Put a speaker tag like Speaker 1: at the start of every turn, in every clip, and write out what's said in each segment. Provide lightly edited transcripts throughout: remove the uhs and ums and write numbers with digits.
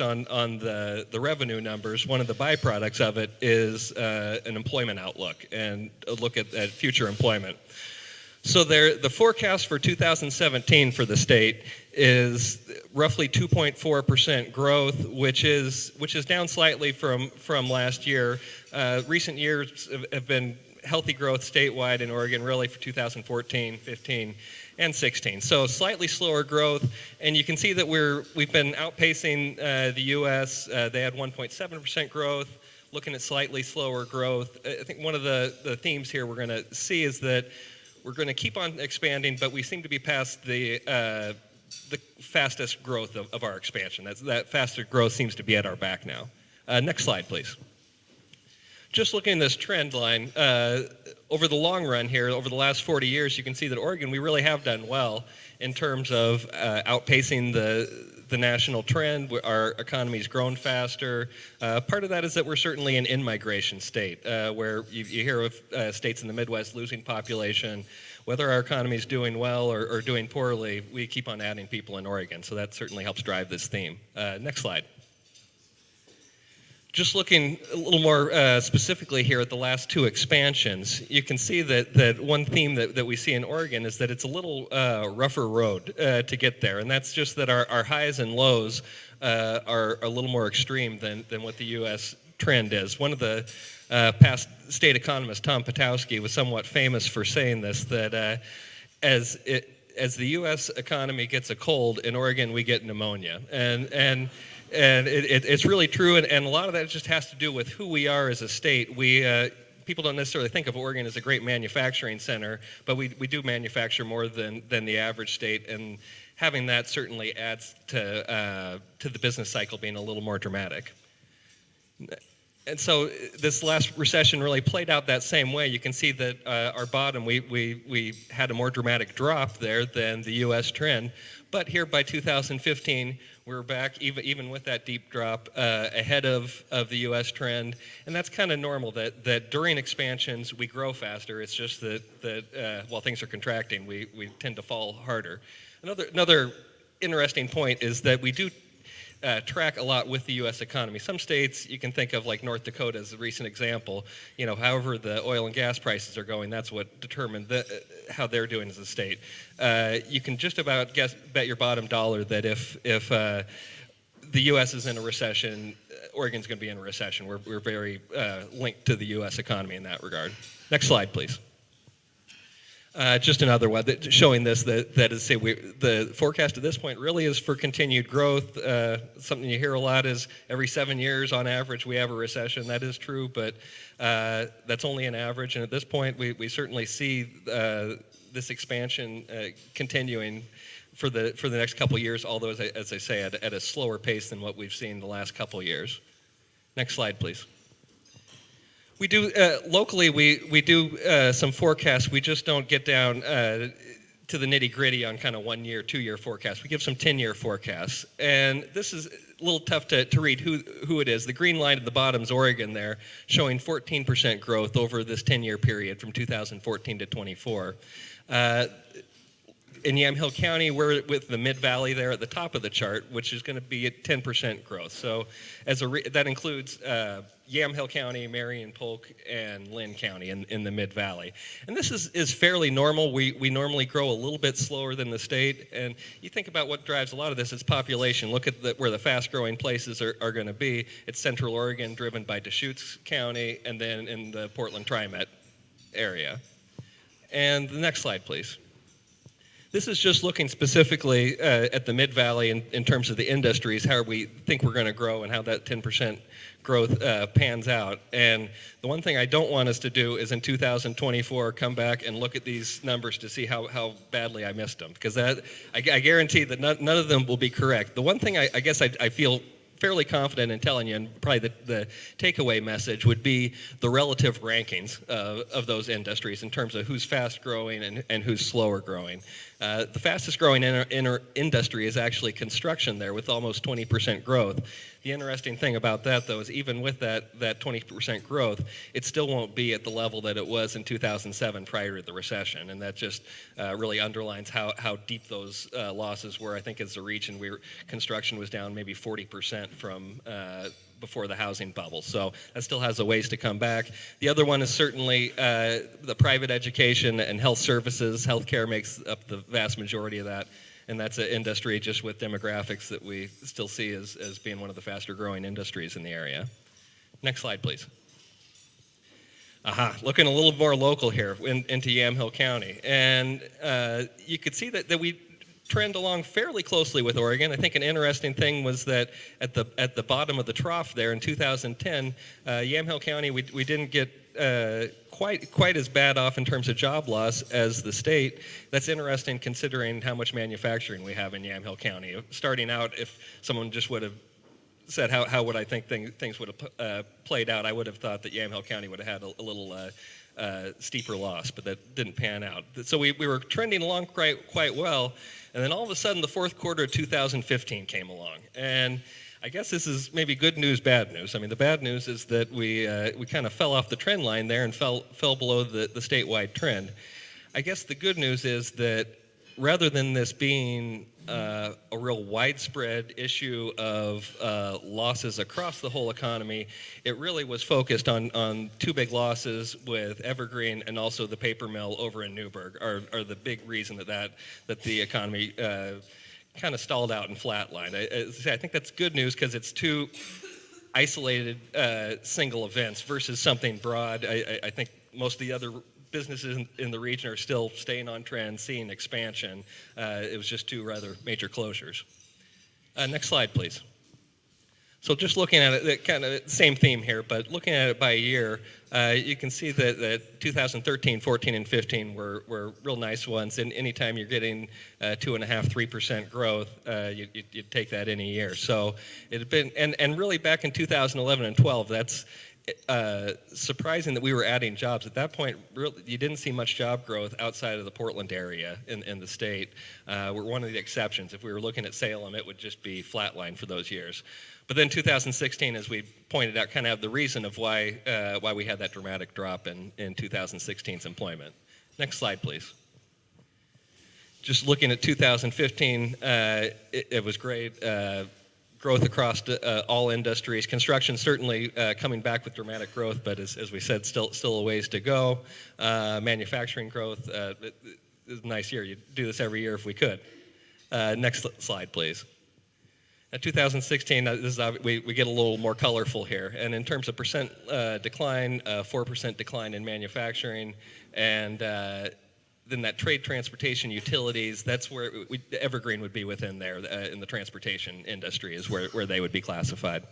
Speaker 1: on the revenue numbers, one of the byproducts of it is an employment outlook and a look at future employment. So the forecast for 2017 for the state is roughly 2.4% growth, which is down slightly from last year. Recent years have been healthy growth statewide in Oregon, really for 2014, 15, and 16. So slightly slower growth, and you can see that we've been outpacing the U.S. They had 1.7% growth. Looking at slightly slower growth, I think one of the themes here we're going to see is that we're going to keep on expanding, but we seem to be past the fastest growth of our expansion. That faster growth seems to be at our back now. Next slide, please. Just looking at this trend line, over the long run here, over the last 40 years, you can see that Oregon, we really have done well in terms of outpacing the national trend. Our economy's grown faster. Part of that is that we're certainly an in-migration state, where you hear of states in the Midwest losing population. Whether our economy is doing well or doing poorly, we keep on adding people in Oregon, so that certainly helps drive this theme. Next slide. Just looking a little more specifically here at the last two expansions, you can see that one theme that we see in Oregon is that it's a little rougher road to get there, and that's just that our highs and lows are a little more extreme than what the U.S. trend is. One of the past state economists, Tom Potowski, was somewhat famous for saying this, that as the U.S. economy gets a cold, in Oregon we get pneumonia, and it's really true, and a lot of that just has to do with who we are as a state. People don't necessarily think of Oregon as a great manufacturing center, but we do manufacture more than the average state, and having that certainly adds to the business cycle being a little more dramatic. And so this last recession really played out that same way. You can see that our bottom, we had a more dramatic drop there than the U.S. trend. But here by 2015, we're back, even with that deep drop, ahead of the U.S. trend. And that's kind of normal, that during expansions, we grow faster. It's just that while things are contracting, we tend to fall harder. Another interesting point is that we do track a lot with the U.S. economy. Some states, you can think of like North Dakota as a recent example. However the oil and gas prices are going, that's what determined how they're doing as a state. You can just about bet your bottom dollar that if the U.S. is in a recession, Oregon's going to be in a recession. We're very linked to the U.S. economy in that regard. Next slide, please. Just another one showing this, that is, say, the forecast at this point really is for continued growth. Something you hear a lot is every 7 years on average we have a recession. That is true, but that's only an average. And at this point, we certainly see this expansion continuing for the next couple of years, although, as I say, at a slower pace than what we've seen the last couple of years. Next slide, please. We do locally. We do some forecasts. We just don't get down to the nitty gritty on kind of 1 year, 2 year forecasts. We give some 10-year forecasts, and this is a little tough to read who it is. The green line at the bottom is Oregon there, showing 14% growth over this 10-year period from 2014 to 24. In Yamhill County, we're with the Mid-Valley there at the top of the chart, which is going to be at 10% growth. So that includes Yamhill County, Marion, Polk, and Lynn County in the Mid-Valley. And this is fairly normal. We normally grow a little bit slower than the state. And you think about what drives a lot of this, it's population. Look at where the fast-growing places are going to be. It's Central Oregon, driven by Deschutes County, and then in the Portland Tri-Met area. And the next slide, please. This is just looking specifically at the Mid-Valley in terms of the industries, how we think we're going to grow and how that 10% growth pans out. And the one thing I don't want us to do is in 2024 come back and look at these numbers to see how badly I missed them, because I guarantee that none of them will be correct. The one thing I guess I feel fairly confident in telling you, and probably the takeaway message would be the relative rankings of those industries in terms of who's fast growing and who's slower growing. The fastest growing industry is actually construction there, with almost 20% growth. The interesting thing about that, though, is even with that 20% growth, it still won't be at the level that it was in 2007 prior to the recession, and that just really underlines how deep those losses were. I think as a region, construction was down maybe 40% from before the housing bubble. So that still has a ways to come back. The other one is certainly the private education and health services. Healthcare makes up the vast majority of that. And that's an industry just with demographics that we still see as being one of the faster growing industries in the area. Next slide, please. Looking a little more local here into Yamhill County. And you could see that we trend along fairly closely with Oregon. I think an interesting thing was that at the bottom of the trough there in 2010, Yamhill County, we didn't get quite as bad off in terms of job loss as the state. That's interesting considering how much manufacturing we have in Yamhill County. Starting out, if someone just would have said how would I think things would have played out, I would have thought that Yamhill County would have had a little steeper loss, but that didn't pan out. So we were trending along quite well, and then all of a sudden the fourth quarter of 2015 came along. And I guess this is maybe good news, bad news. I mean, the bad news is that we kind of fell off the trend line there and fell below the statewide trend. I guess the good news is that rather than this being a real widespread issue of losses across the whole economy, it really was focused on two big losses with Evergreen and also the paper mill over in Newburgh are the big reason that the economy kind of stalled out and flatlined. I think that's good news because it's two isolated single events versus something broad. I think most of the other businesses in the region are still staying on trend, seeing expansion. It was just two rather major closures. Next slide, please. So just looking at it, kind of same theme here, but looking at it by year, you can see that 2013, 14, and 15 were real nice ones. And anytime you're getting 2.5%, 3% growth, you'd take that any year. So it had been, and really back in 2011 and 12, that's surprising that we were adding jobs. At that point, really, you didn't see much job growth outside of the Portland area in the state. We're one of the exceptions. If we were looking at Salem, it would just be flatline for those years. But then 2016, as we pointed out, kind of the reason of why we had that dramatic drop in 2016's employment. Next slide, please. Just looking at 2015, it was great. Growth across all industries. Construction certainly coming back with dramatic growth, but as we said, still a ways to go. Manufacturing growth, it was a nice year. You'd do this every year if we could. Next slide, please. 2016, we get a little more colorful here. And in terms of percent decline, 4% decline in manufacturing, and then that trade, transportation, utilities, that's where Evergreen would be within there in the transportation industry is where they would be classified.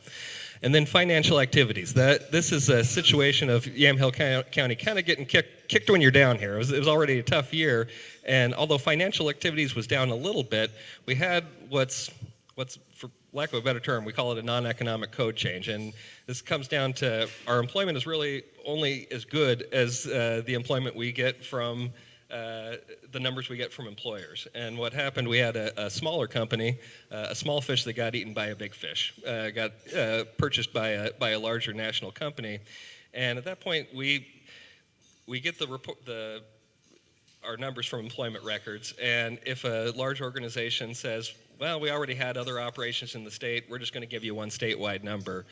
Speaker 1: And then financial activities. This is a situation of Yamhill County kind of getting kicked when you're down here. It was already a tough year, and although financial activities was down a little bit, we had what's for lack of a better term, we call it a non-economic code change. And this comes down to our employment is really only as good as the employment we get from the numbers we get from employers. And what happened, we had a smaller company, a small fish that got eaten by a big fish, got purchased by a larger national company. And at that point, we get our numbers from employment records, and if a large organization says, well, we already had other operations in the state, we're just going to give you one statewide number,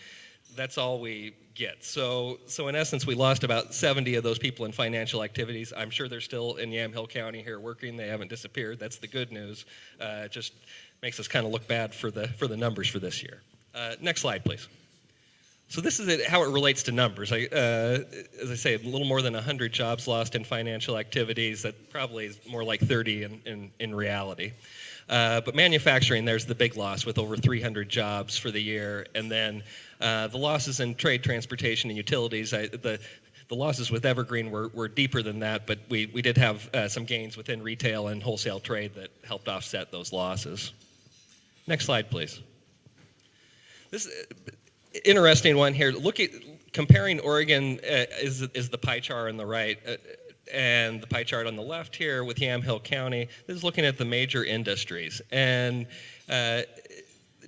Speaker 1: that's all we get. So in essence, we lost about 70 of those people in financial activities. I'm sure they're still in Yamhill County here working. They haven't disappeared. That's the good news. It just makes us kind of look bad for the numbers for this year. Next slide, please. So this is how it relates to numbers. As I say, a little more than 100 jobs lost in financial activities. That probably is more like 30 in reality. But manufacturing, there's the big loss with over 300 jobs for the year. And then the losses in trade, transportation, and utilities, the losses with Evergreen were deeper than that, but we did have some gains within retail and wholesale trade that helped offset those losses. Next slide, please. This interesting one here. Comparing Oregon is the pie chart on the right, and the pie chart on the left here with Yamhill County. This is looking at the major industries, and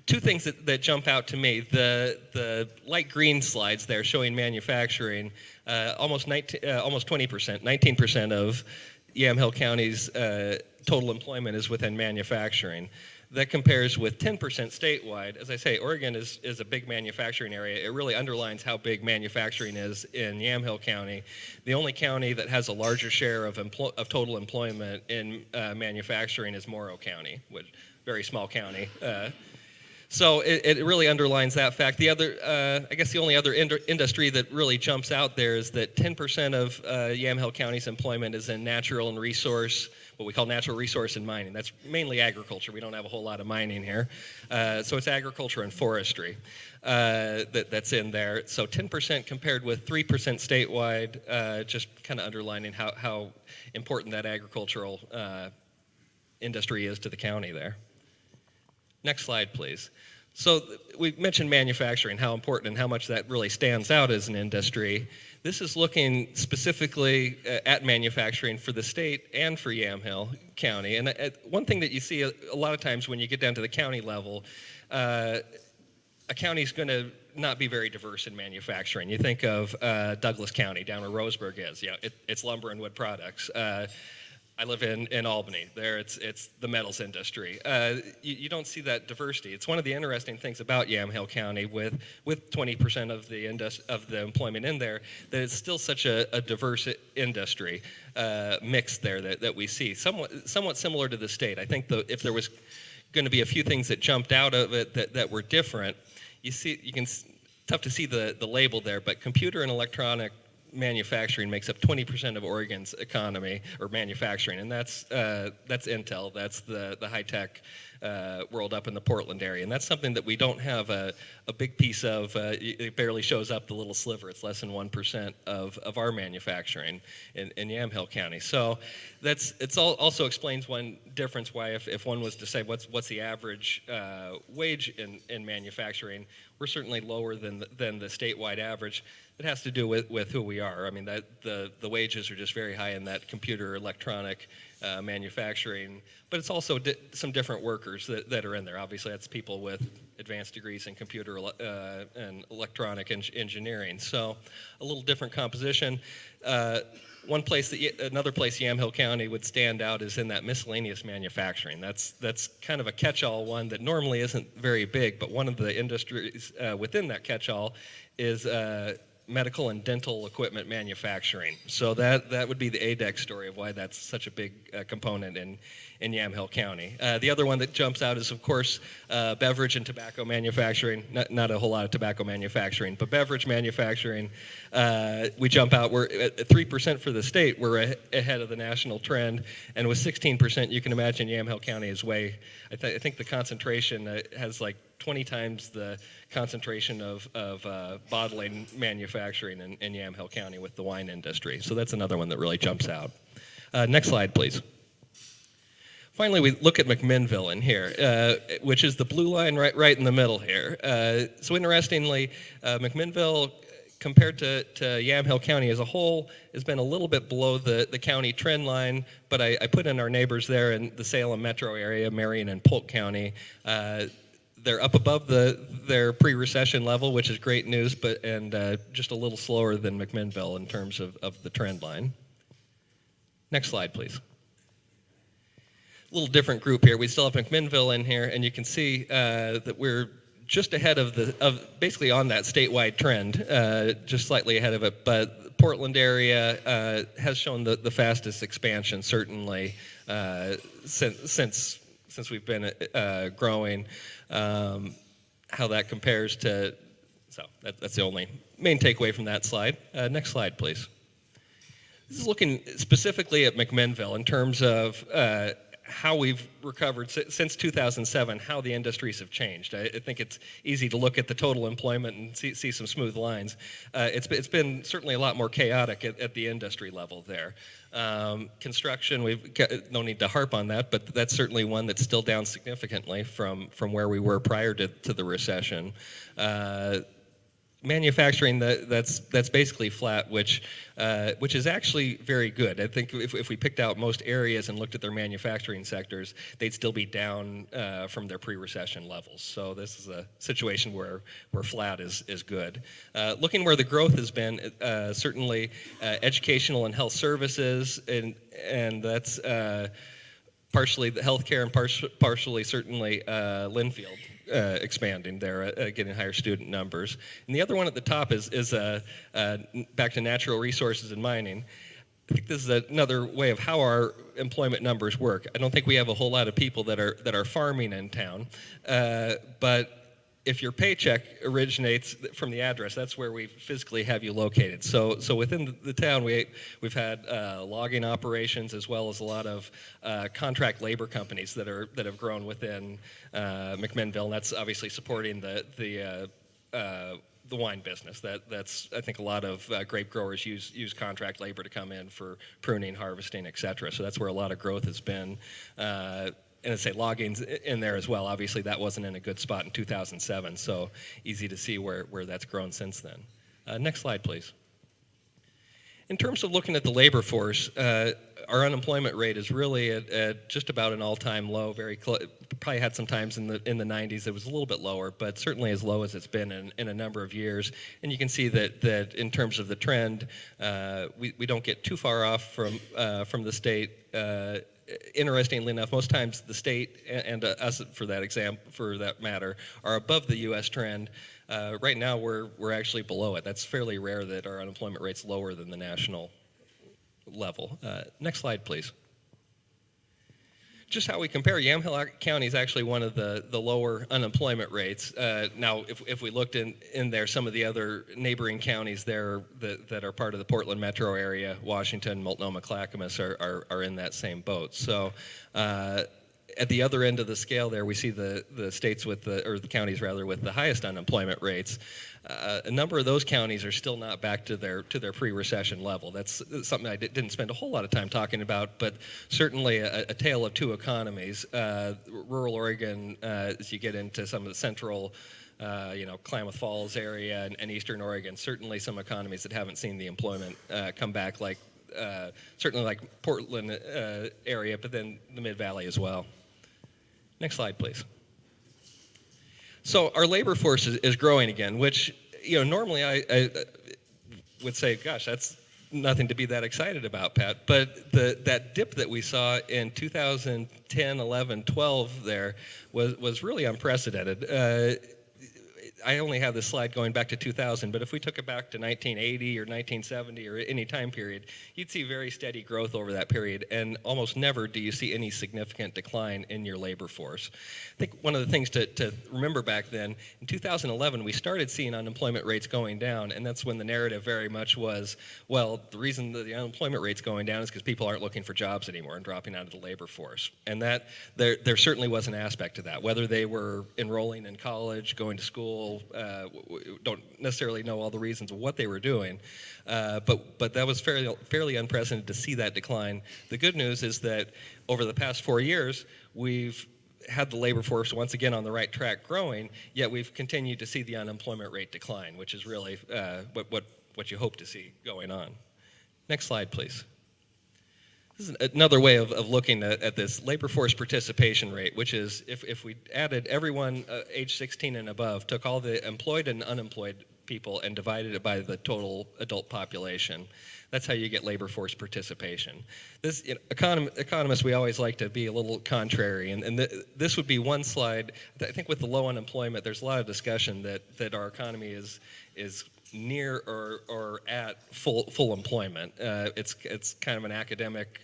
Speaker 1: two things that jump out to me: the light green slides there showing manufacturing, almost 20%, 19% of Yamhill County's total employment is within manufacturing. That compares with 10% statewide. As I say, Oregon is a big manufacturing area. It really underlines how big manufacturing is in Yamhill County. The only county that has a larger share of total employment in manufacturing is Morrow County, which very small county. So it really underlines that fact. The other, I guess the only other industry that really jumps out there is that 10% of Yamhill County's employment is in natural and resource, what we call natural resource and mining. That's mainly agriculture. We don't have a whole lot of mining here. So it's agriculture and forestry that's in there. So 10% compared with 3% statewide, just kind of underlining how important that agricultural industry is to the county there. Next slide, please. So we mentioned manufacturing, how important and how much that really stands out as an industry. This is looking specifically at manufacturing for the state and for Yamhill County. And one thing that you see a lot of times when you get down to the county level, a county's going to not be very diverse in manufacturing. You think of Douglas County, down where Roseburg is. It's lumber and wood products. I live in Albany. There, it's the metals industry. You don't see that diversity. It's one of the interesting things about Yamhill County, with 20% of the employment in there, that it's still such a diverse industry mix there that we see. Somewhat similar to the state. I think if there was going to be a few things that jumped out of it that were different, tough to see the label there, but computer and electronic manufacturing makes up 20% of Oregon's economy, or manufacturing, and that's Intel. That's the high-tech world up in the Portland area, and that's something that we don't have a big piece of. It barely shows up, the little sliver. It's less than 1% of our manufacturing in Yamhill County. So also explains one difference why if one was to say what's the average wage in manufacturing, we're certainly lower than the statewide average. It has to do with who we are. I mean, the wages are just very high in that computer electronic manufacturing, but it's also some different workers that are in there. Obviously, that's people with advanced degrees in computer and electronic engineering. So a little different composition. Another place Yamhill County would stand out is in that miscellaneous manufacturing. That's kind of a catch-all one that normally isn't very big, but one of the industries within that catch-all is medical and dental equipment manufacturing. So that would be the ADEC story of why that's such a big component in Yamhill County. The other one that jumps out is, of course, beverage and tobacco manufacturing. Not a whole lot of tobacco manufacturing, but beverage manufacturing. We jump out. We're at 3% for the state. We're ahead of the national trend, and with 16%, you can imagine Yamhill County is way. I think the concentration has like 20 times the concentration of bottling manufacturing in Yamhill County with the wine industry. So that's another one that really jumps out. Next slide, please. Finally, we look at McMinnville in here, which is the blue line right in the middle here. So interestingly, McMinnville, compared to Yamhill County as a whole, has been a little bit below the county trend line, but I put in our neighbors there in the Salem metro area, Marion and Polk County. They're up above their pre-recession level, which is great news, and just a little slower than McMinnville in terms of the trend line. Next slide, please. A little different group here. We still have McMinnville in here, and you can see that we're just ahead of basically on that statewide trend, just slightly ahead of it. But the Portland area has shown the fastest expansion, certainly, since we've been growing. How that compares to, so that's the only main takeaway from that slide. Next slide, please. This is looking specifically at McMinnville in terms of how we've recovered since 2007, how the industries have changed. I think it's easy to look at the total employment and see some smooth lines. It's been certainly a lot more chaotic at the industry level there. Construction, we've got, no need to harp on that, but that's certainly one that's still down significantly from where we were prior to the recession. Manufacturing, that's basically flat, which is actually very good. I think if we picked out most areas and looked at their manufacturing sectors, they'd still be down from their pre-recession levels. So this is a situation where flat is good. Looking where the growth has been, certainly educational and health services, and that's partially the healthcare and partially certainly Linfield expanding there, getting higher student numbers. And the other one at the top is back to natural resources and mining. I think this is another way of how our employment numbers work. I don't think we have a whole lot of people that are farming in town, but if your paycheck originates from the address, that's where we physically have you located. So within the town, we've had logging operations as well as a lot of contract labor companies that have grown within McMinnville, and that's obviously supporting the wine business. That's I think a lot of grape growers use contract labor to come in for pruning, harvesting, et cetera. So that's where a lot of growth has been. And I'd say logging's in there as well. Obviously, that wasn't in a good spot in 2007, so easy to see where that's grown since then. Next slide, please. In terms of looking at the labor force, our unemployment rate is really at just about an all-time low. Probably had some times in the 90s it was a little bit lower, but certainly as low as it's been in a number of years. And you can see that in terms of the trend, we don't get too far off from the state. Interestingly enough, most times the state and us, for that matter, are above the U.S. trend. Right now, we're actually below it. That's fairly rare that our unemployment rate's lower than the national level. Next slide, please. Just how we compare, Yamhill County is actually one of the lower unemployment rates. Now, if we looked in there, some of the other neighboring counties there that are part of the Portland metro area, Washington, Multnomah, Clackamas, are in that same boat. So at the other end of the scale there, we see the states or the counties rather, with the highest unemployment rates. A number of those counties are still not back to their pre-recession level. That's something I didn't spend a whole lot of time talking about, but certainly a tale of two economies. Rural Oregon, as you get into some of the central, Klamath Falls area and Eastern Oregon, certainly some economies that haven't seen the employment come back, like certainly like Portland area, but then the Mid-Valley as well. Next slide, please. So our labor force is growing again, which normally I would say, gosh, that's nothing to be that excited about, Pat. But that dip that we saw in 2010, 11, 12 there was really unprecedented. I only have this slide going back to 2000, but if we took it back to 1980 or 1970 or any time period, you'd see very steady growth over that period, and almost never do you see any significant decline in your labor force. I think one of the things to remember back then, in 2011, we started seeing unemployment rates going down, and that's when the narrative very much was, well, the reason that the unemployment rate's going down is because people aren't looking for jobs anymore and dropping out of the labor force. And that there certainly was an aspect to that, whether they were enrolling in college, going to school, don't necessarily know all the reasons of what they were doing, but that was fairly unprecedented to see that decline. The good news is that over the past 4 years, we've had the labor force once again on the right track growing, yet we've continued to see the unemployment rate decline, which is really what you hope to see going on. Next slide, please. This is another way of looking at this labor force participation rate, which is if we added everyone age 16 and above, took all the employed and unemployed people and divided it by the total adult population. That's how you get labor force participation. This economists, we always like to be a little contrary, and this would be one slide. I think with the low unemployment, there's a lot of discussion that our economy is near or at full employment. It's kind of an academic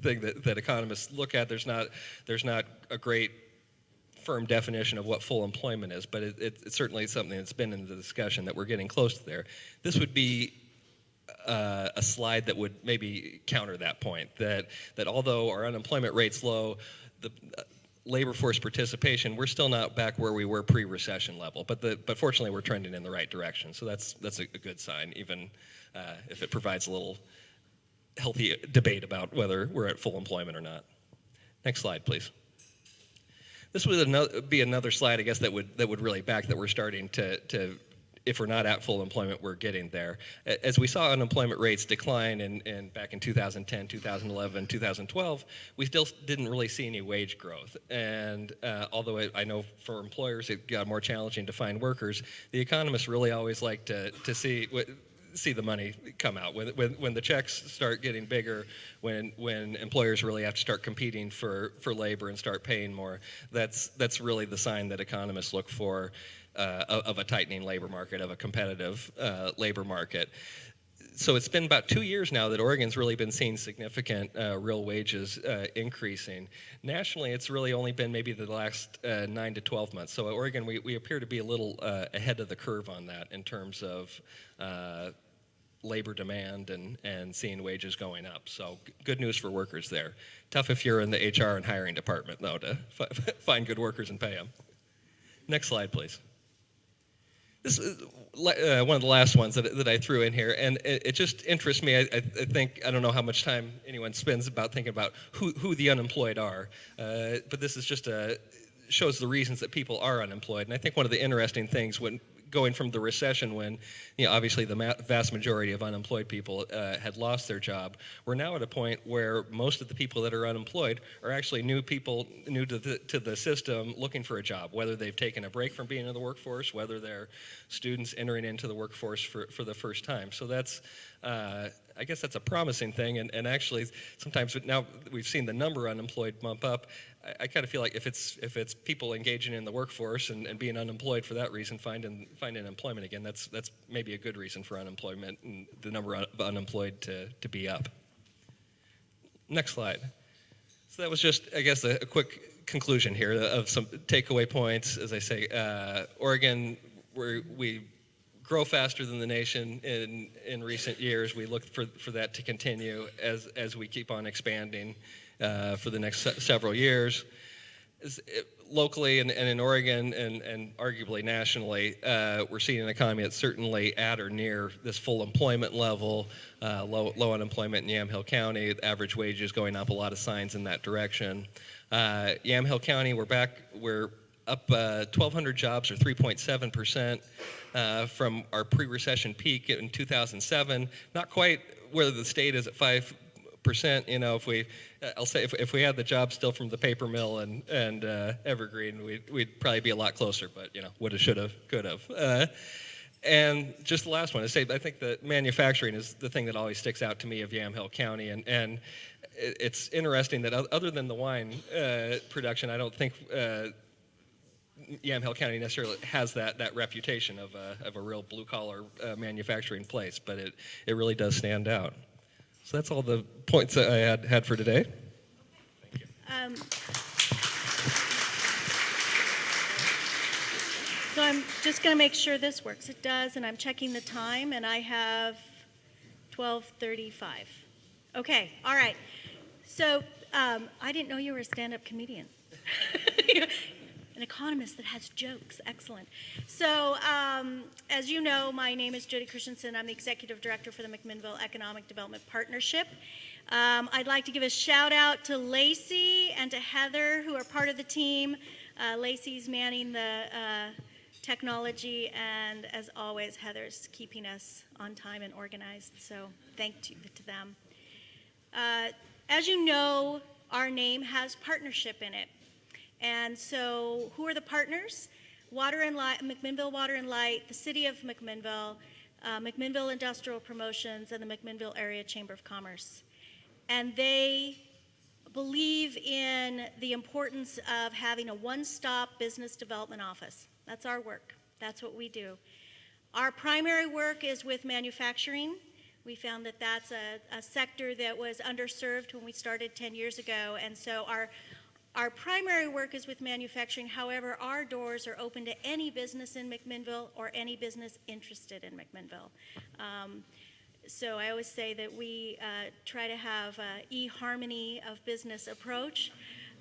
Speaker 1: thing that economists look at. There's not a great firm definition of what full employment is, but it's certainly something that's been in the discussion that we're getting close to there. This would be a slide that would maybe counter that point, that although our unemployment rate's low, the labor force participation, we're still not back where we were pre-recession level, but fortunately we're trending in the right direction. So that's a good sign, even if it provides a little healthy debate about whether we're at full employment or not. Next slide, please. This would be another slide, I guess, that would really back that we're starting to if we're not at full employment, we're getting there. As we saw unemployment rates decline back in 2010, 2011, 2012, we still didn't really see any wage growth. And although I know for employers it got more challenging to find workers, the economists really always like to see see the money come out. When the checks start getting bigger, when employers really have to start competing for labor and start paying more, that's really the sign that economists look for of a tightening labor market, of a competitive labor market. So it's been about 2 years now that Oregon's really been seeing significant real wages increasing. Nationally, it's really only been maybe the last 9 to 12 months. So at Oregon, we appear to be a little ahead of the curve on that in terms of labor demand and seeing wages going up. So good news for workers there. Tough if you're in the HR and hiring department, though, to find good workers and pay them. Next slide, please. This is one of the last ones that I threw in here, and it just interests me. I think, I don't know how much time anyone spends about thinking about who the unemployed are, but this is just shows the reasons that people are unemployed. And I think one of the interesting things when going from the recession, when obviously the vast majority of unemployed people had lost their job, we're now at a point where most of the people that are unemployed are actually new people, new to the system, looking for a job, whether they've taken a break from being in the workforce, whether they're students entering into the workforce for the first time. So that's, I guess that's a promising thing, and actually sometimes now we've seen the number of unemployed bump up. I kind of feel like if it's people engaging in the workforce and being unemployed for that reason, finding employment again, that's maybe a good reason for unemployment and the number of unemployed to be up. Next slide. So that was just, I guess, a quick conclusion here of some takeaway points. As I say, Oregon, we grow faster than the nation in recent years. We look for that to continue as we keep on expanding for the next several years. Locally and in Oregon and arguably nationally, we're seeing an economy that's certainly at or near this full employment level, low unemployment in Yamhill County, average wages going up, a lot of signs in that direction. Yamhill County, we're up 1,200 jobs, or 3.7%, from our pre-recession peak in 2007. Not quite where the state is at 5%. I'll say if we had the jobs still from the paper mill and Evergreen, we'd probably be a lot closer. But woulda, shoulda, coulda. And just the last one, I think that manufacturing is the thing that always sticks out to me of Yamhill County, and it's interesting that other than the wine production, I don't think Yamhill County necessarily has that reputation of a real blue-collar manufacturing place, but it really does stand out. So that's all the points that I had for today. Thank you.
Speaker 2: So I'm just going to make sure this works. It does, and I'm checking the time, and I have 12:35. Okay, all right. So I didn't know you were a stand-up comedian. An economist that has jokes. Excellent. So as you know, my name is Jody Christensen. I'm the Executive Director for the McMinnville Economic Development Partnership. I'd like to give a shout out to Lacey and to Heather, who are part of the team. Lacey's manning the technology, and as always, Heather's keeping us on time and organized. So thank you to them. As you know, our name has partnership in it. And so who are the partners? Water and Light, McMinnville Water and Light, the City of McMinnville, McMinnville Industrial Promotions, and the McMinnville Area Chamber of Commerce. And they believe in the importance of having a one-stop business development office. That's our work. That's what we do. Our primary work is with manufacturing. We found that that's a sector that was underserved when we started 10 years ago, and so our primary work is with manufacturing. However, our doors are open to any business in McMinnville or any business interested in McMinnville. So I always say that we try to have an e-harmony of business approach.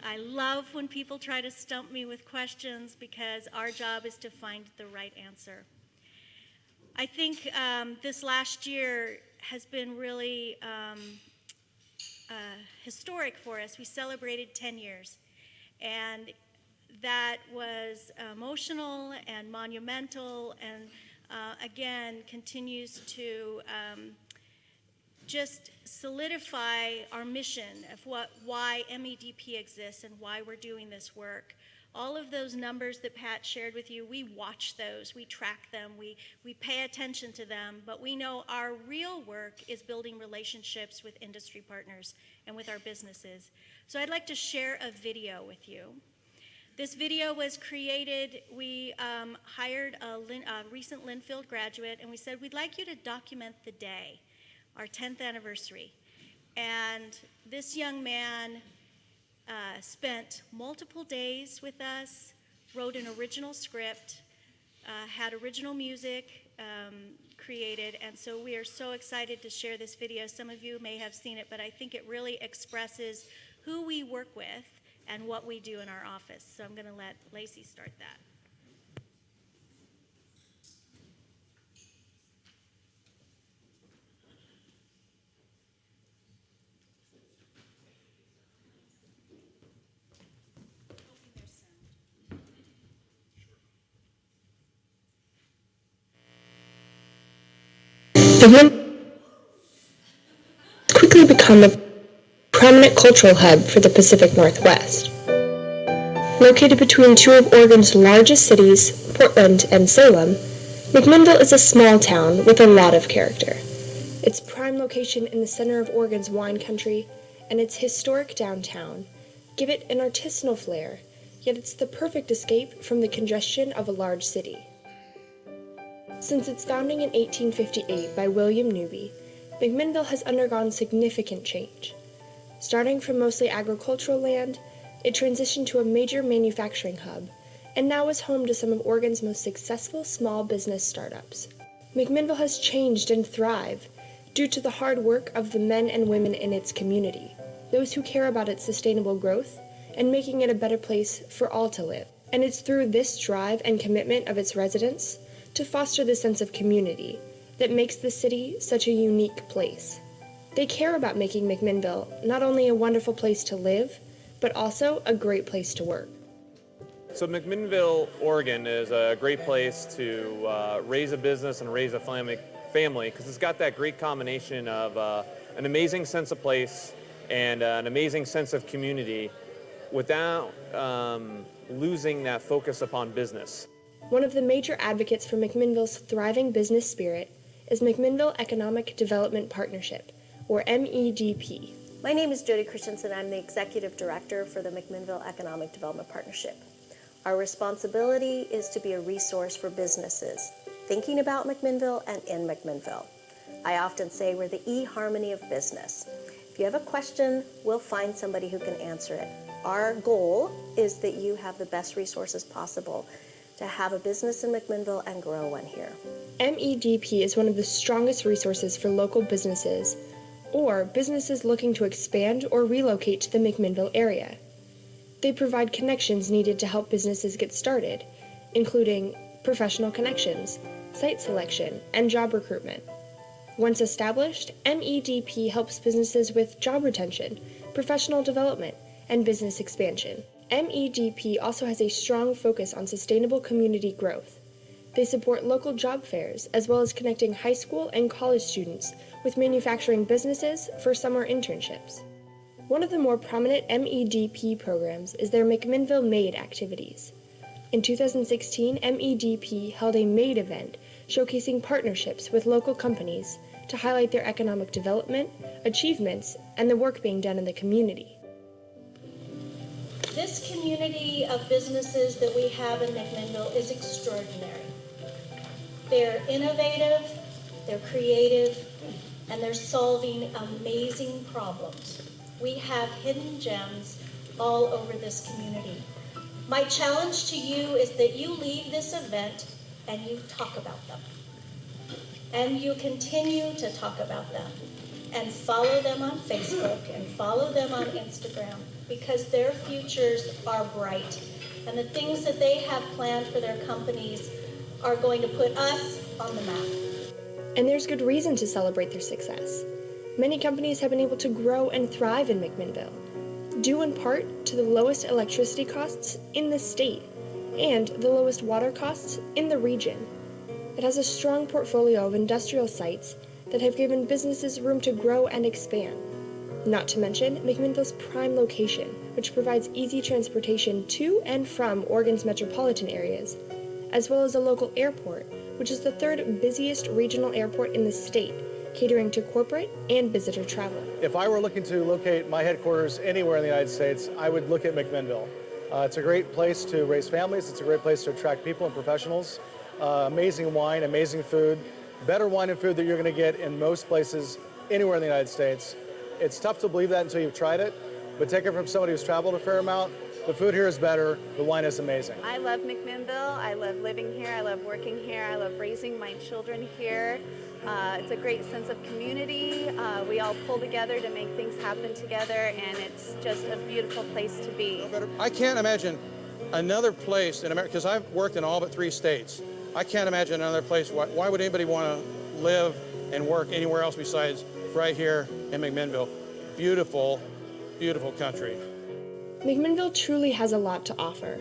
Speaker 2: I love when people try to stump me with questions because our job is to find the right answer. I think this last year has been really historic for us. We celebrated 10 years, and that was emotional and monumental, and again continues to just solidify our mission of why MEDP exists and why we're doing this work. All of those numbers that Pat shared with you, we watch those, we track them, we pay attention to them, but we know our real work is building relationships with industry partners and with our businesses. So I'd like to share a video with you. This video was created, we hired a recent Linfield graduate, and we said, we'd like you to document the day, our 10th anniversary. And this young man spent multiple days with us, wrote an original script, had original music created, and so we are so excited to share this video. Some of you may have seen it, but I think it really expresses who we work with and what we do in our office. So I'm going to let Lacey start that.
Speaker 3: The room quickly become a prominent cultural hub for the Pacific Northwest. Located between two of Oregon's largest cities, Portland and Salem, McMinnville is a small town with a lot of character. Its prime location in the center of Oregon's wine country and its historic downtown give it an artisanal flair, yet it's the perfect escape from the congestion of a large city. Since its founding in 1858 by William Newby, McMinnville has undergone significant change. Starting from mostly agricultural land, it transitioned to a major manufacturing hub, and now is home to some of Oregon's most successful small business startups. McMinnville has changed and thrived due to the hard work of the men and women in its community, those who care about its sustainable growth and making it a better place for all to live. And it's through this drive and commitment of its residents to foster the sense of community that makes the city such a unique place. They care about making McMinnville not only a wonderful place to live, but also a great place to work.
Speaker 4: So McMinnville, Oregon is a great place to raise a business and raise a family because it's got that great combination of an amazing sense of place and an amazing sense of community without losing that focus upon business.
Speaker 3: One of the major advocates for McMinnville's thriving business spirit is McMinnville Economic Development Partnership, or MEDP.
Speaker 5: My name is Jody Christensen. I'm the Executive Director for the McMinnville Economic Development Partnership. Our responsibility is to be a resource for businesses thinking about McMinnville and in McMinnville. I often say we're the eHarmony of business. If you have a question, we'll find somebody who can answer it. Our goal is that you have the best resources possible to have a business in McMinnville and grow one here.
Speaker 3: MEDP is one of the strongest resources for local businesses or businesses looking to expand or relocate to the McMinnville area. They provide connections needed to help businesses get started, including professional connections, site selection, and job recruitment. Once established, MEDP helps businesses with job retention, professional development, and business expansion. MEDP also has a strong focus on sustainable community growth. They support local job fairs as well as connecting high school and college students with manufacturing businesses for summer internships. One of the more prominent MEDP programs is their McMinnville Made activities. In 2016, MEDP held a Made event showcasing partnerships with local companies to highlight their economic development, achievements, and the work being done in the community.
Speaker 2: This community of businesses that we have in McMinnville is extraordinary. They're innovative, they're creative, and they're solving amazing problems. We have hidden gems all over this community. My challenge to you is that you leave this event and you talk about them. And you continue to talk about them. And follow them on Facebook and follow them on Instagram, because their futures are bright. And the things that they have planned for their companies are going to put us on the map.
Speaker 3: And there's good reason to celebrate their success. Many companies have been able to grow and thrive in McMinnville, due in part to the lowest electricity costs in the state and the lowest water costs in the region. It has a strong portfolio of industrial sites that have given businesses room to grow and expand. Not to mention McMinnville's prime location, which provides easy transportation to and from Oregon's metropolitan areas, as well as a local airport, which is the third busiest regional airport in the state, catering to corporate and visitor travel.
Speaker 6: If I were looking to locate my headquarters anywhere in the United States, I would look at McMinnville. It's a great place to raise families. It's a great place to attract people and professionals. Amazing wine, amazing food, better wine and food that you're going to get in most places anywhere in the United States. It's tough to believe that until you've tried it, but take it from somebody who's traveled a fair amount. The food here is better. The wine is amazing.
Speaker 7: I love McMinnville. I love living here. I love working here. I love raising my children here. It's a great sense of community. We all pull together to make things happen together, and it's just a beautiful place to be.
Speaker 8: I can't imagine another place in America, because I've worked in all but 3 states. I can't imagine another place. Why would anybody want to live and work anywhere else besides right here in McMinnville? Beautiful, beautiful country.
Speaker 3: McMinnville truly has a lot to offer,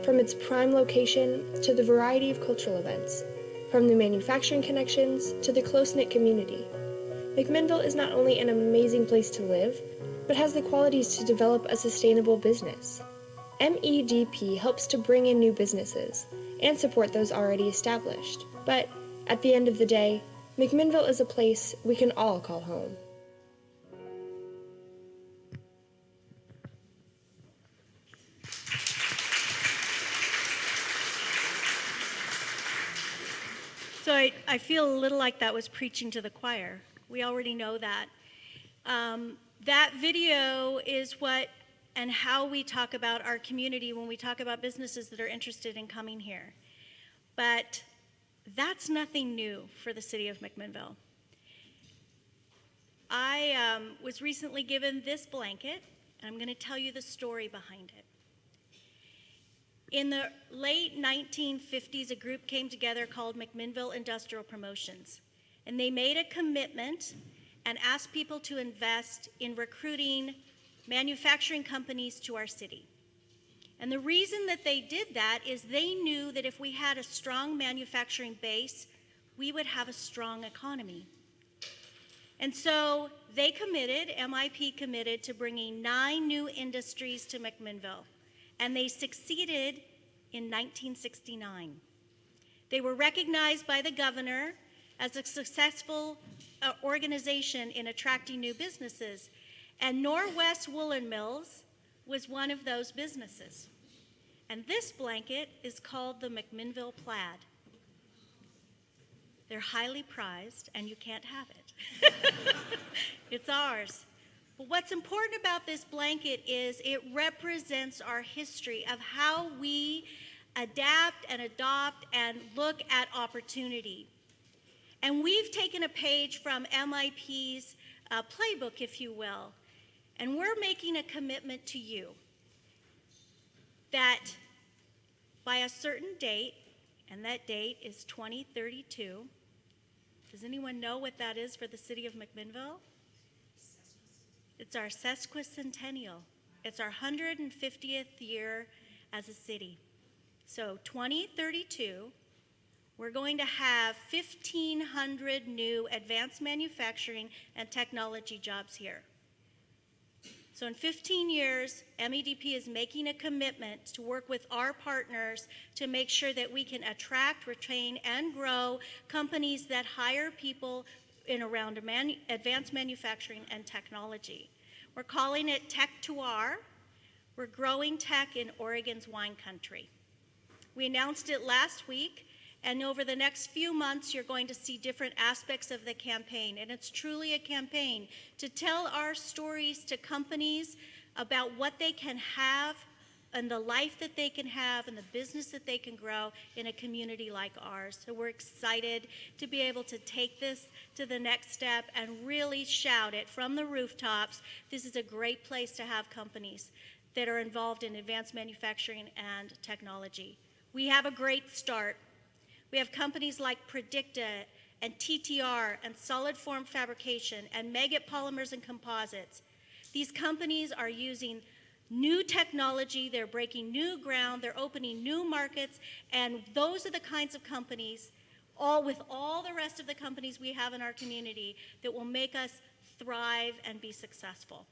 Speaker 3: from its prime location to the variety of cultural events, from the manufacturing connections to the close-knit community. McMinnville is not only an amazing place to live, but has the qualities to develop a sustainable business. MEDP helps to bring in new businesses and support those already established. But at the end of the day, McMinnville is a place we can all call home.
Speaker 2: So I feel a little like that was preaching to the choir. We already know that. That video is what and how we talk about our community when we talk about businesses that are interested in coming here. But that's nothing new for the city of McMinnville. I was recently given this blanket, and I'm going to tell you the story behind it. In the late 1950s, a group came together called McMinnville Industrial Promotions, and they made a commitment and asked people to invest in recruiting manufacturing companies to our city. And the reason that they did that is they knew that if we had a strong manufacturing base, we would have a strong economy. And so they committed, MIP committed, to bringing 9 new industries to McMinnville. And they succeeded in 1969. They were recognized by the governor as a successful organization in attracting new businesses, and Norwest Woolen Mills was one of those businesses. And this blanket is called the McMinnville Plaid. They're highly prized, and you can't have it. It's ours. But what's important about this blanket is it represents our history of how we adapt and adopt and look at opportunity. And we've taken a page from MIP's playbook, if you will, and we're making a commitment to you that by a certain date, and that date is 2032, does anyone know what that is for the city of McMinnville? It's our sesquicentennial. It's our 150th year as a city. So 2032, we're going to have 1,500 new advanced manufacturing and technology jobs here. So in 15 years, MEDP is making a commitment to work with our partners to make sure that we can attract, retain, and grow companies that hire people in around advanced manufacturing and technology. We're calling it Tech to R. We're growing tech in Oregon's wine country. We announced it last week, and over the next few months, you're going to see different aspects of the campaign. And it's truly a campaign to tell our stories to companies about what they can have and the life that they can have and the business that they can grow in a community like ours. So we're excited to be able to take this to the next step and really shout it from the rooftops. This is a great place to have companies that are involved in advanced manufacturing and technology. We have a great start. We have companies like Predicta and TTR and Solid Form Fabrication and Megget Polymers and Composites. These companies are using new technology, they're breaking new ground, they're opening new markets, and those are the kinds of companies, all with all the rest of the companies we have in our community, that will make us thrive and be successful.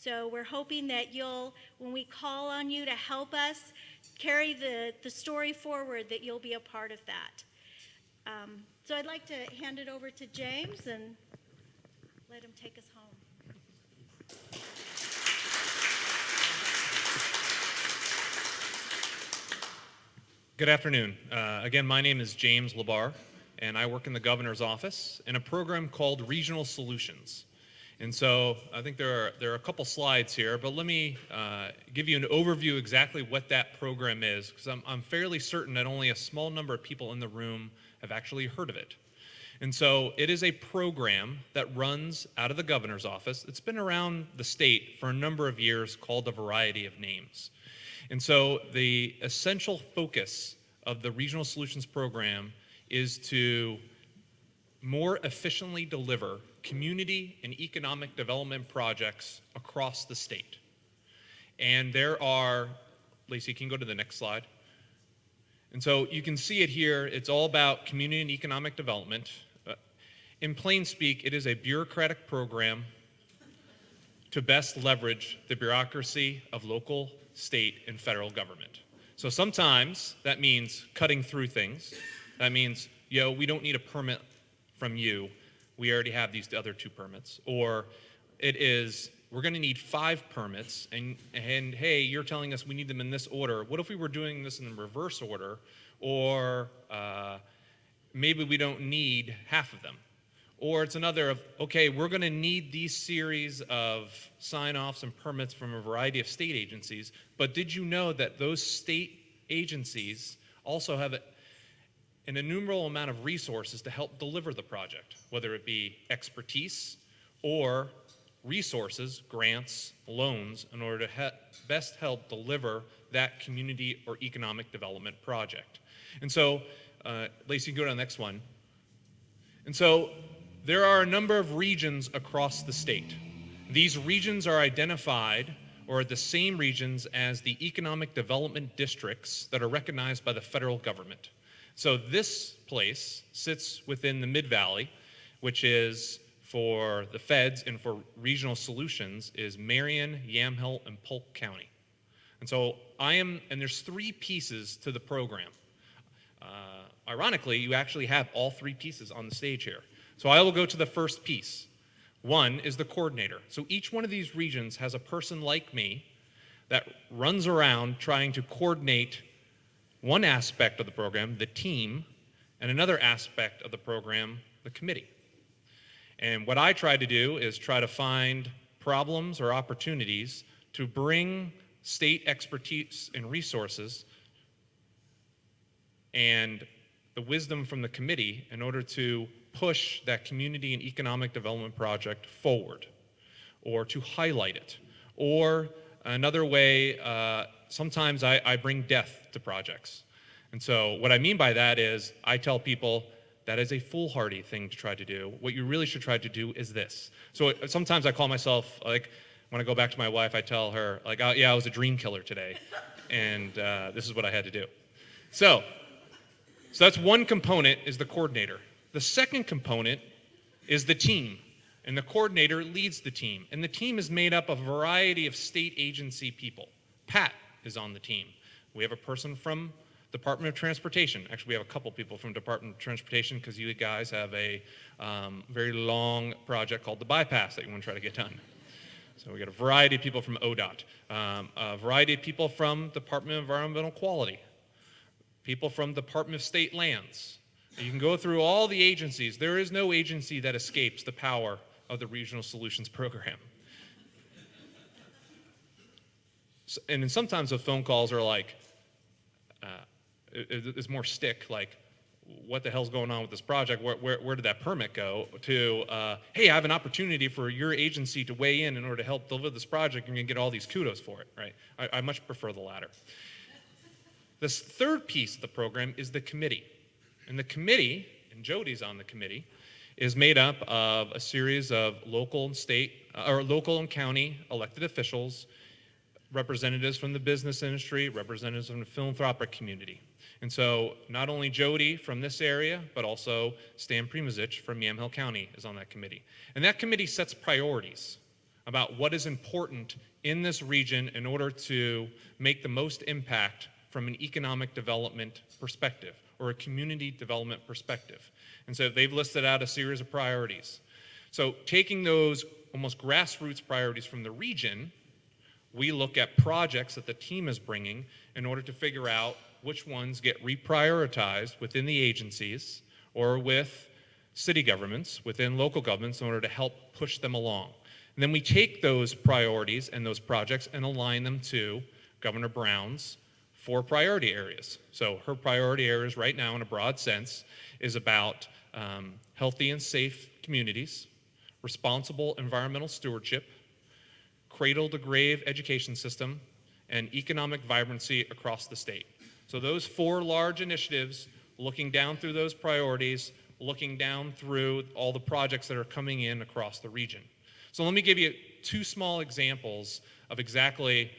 Speaker 2: So we're hoping that you'll, when we call on you to help us carry the story forward, that you'll be a part of that. So I'd like to hand it over to James and let him take us home.
Speaker 9: Good afternoon. Again, my name is James Labar, and I work in the governor's office in a program called Regional Solutions. And so I think there are a couple slides here, but let me give you an overview exactly what that program is, because I'm fairly certain that only a small number of people in the room have actually heard of it. And so it is a program that runs out of the governor's office. It's been around the state for a number of years, called a variety of names. And so the essential focus of the Regional Solutions program is to more efficiently deliver community and economic development projects across the state. And there are, Lacey, can you go to the next slide? And so you can see it here. It's all about community and economic development. In plain speak, it is a bureaucratic program to best leverage the bureaucracy of local, state, and federal government. So sometimes that means cutting through things. That means, we don't need a permit from you. We already have these other 2 permits. Or it is, we're going to need 5 permits, and hey, you're telling us we need them in this order. What if we were doing this in the reverse order? Or maybe we don't need half of them. Or it's another of, okay, we're going to need these series of sign-offs and permits from a variety of state agencies, but did you know that those state agencies also have an innumerable amount of resources to help deliver the project, whether it be expertise or resources, grants, loans, in order to best help deliver that community or economic development project. And so, Lacey, you can go to the next one. And so there are a number of regions across the state. These regions are identified or the same regions as the economic development districts that are recognized by the federal government. So this place sits within the Mid-Valley, which is for the feds, and for Regional Solutions is Marion, Yamhill, and Polk County. And so and there's 3 pieces to the program. Ironically, you actually have all 3 pieces on the stage here. So I will go to the first piece. One is the coordinator. So each one of these regions has a person like me that runs around trying to coordinate one aspect of the program, the team, and another aspect of the program, the committee. And what I try to do is try to find problems or opportunities to bring state expertise and resources and the wisdom from the committee in order to push that community and economic development project forward, or to highlight it. Or another way, sometimes I bring death to projects. And so what I mean by that is I tell people that is a foolhardy thing to try to do. What you really should try to do is this. So sometimes I call myself, like, when I go back to my wife, I tell her, like, oh, yeah, I was a dream killer today, and this is what I had to do. So that's one component, is the coordinator. The second component is the team, and the coordinator leads the team. And the team is made up of a variety of state agency people. Pat is on the team. We have a person from Department of Transportation. Actually, we have a couple people from Department of Transportation, because you guys have a very long project called the bypass that you want to try to get done. So we got a variety of people from ODOT, a variety of people from Department of Environmental Quality, people from Department of State Lands. You can go through all the agencies. There is no agency that escapes the power of the Regional Solutions Program. And then sometimes the phone calls are like, it's more stick, like, what the hell's going on with this project? Where did that permit go? To, hey, I have an opportunity for your agency to weigh in order to help deliver this project, and you're going to get all these kudos for it, right? I much prefer the latter. This third piece of the program is the committee. And the committee, and Jody's on the committee, is made up of a series of local and state, or local and county elected officials, representatives from the business industry, representatives from the philanthropic community. And so not only Jody from this area, but also Stan Primazich from Yamhill County is on that committee. And that committee sets priorities. about what is important in this region in order to make the most impact from an economic development perspective or a community development perspective. And so they've listed out a series of priorities. So taking those almost grassroots priorities from the region, we look at projects that the team is bringing in order to figure out which ones get reprioritized within the agencies or with city governments, within local governments in order to help push them along. And then we take those priorities and those projects and align them to Governor Brown's 4 priority areas. So her priority areas right now in a broad sense is about healthy and safe communities, responsible environmental stewardship, cradle-to-grave education system, and economic vibrancy across the state. So those 4 large initiatives, looking down through those priorities, looking down through all the projects that are coming in across the region. So let me give you 2 small examples of exactly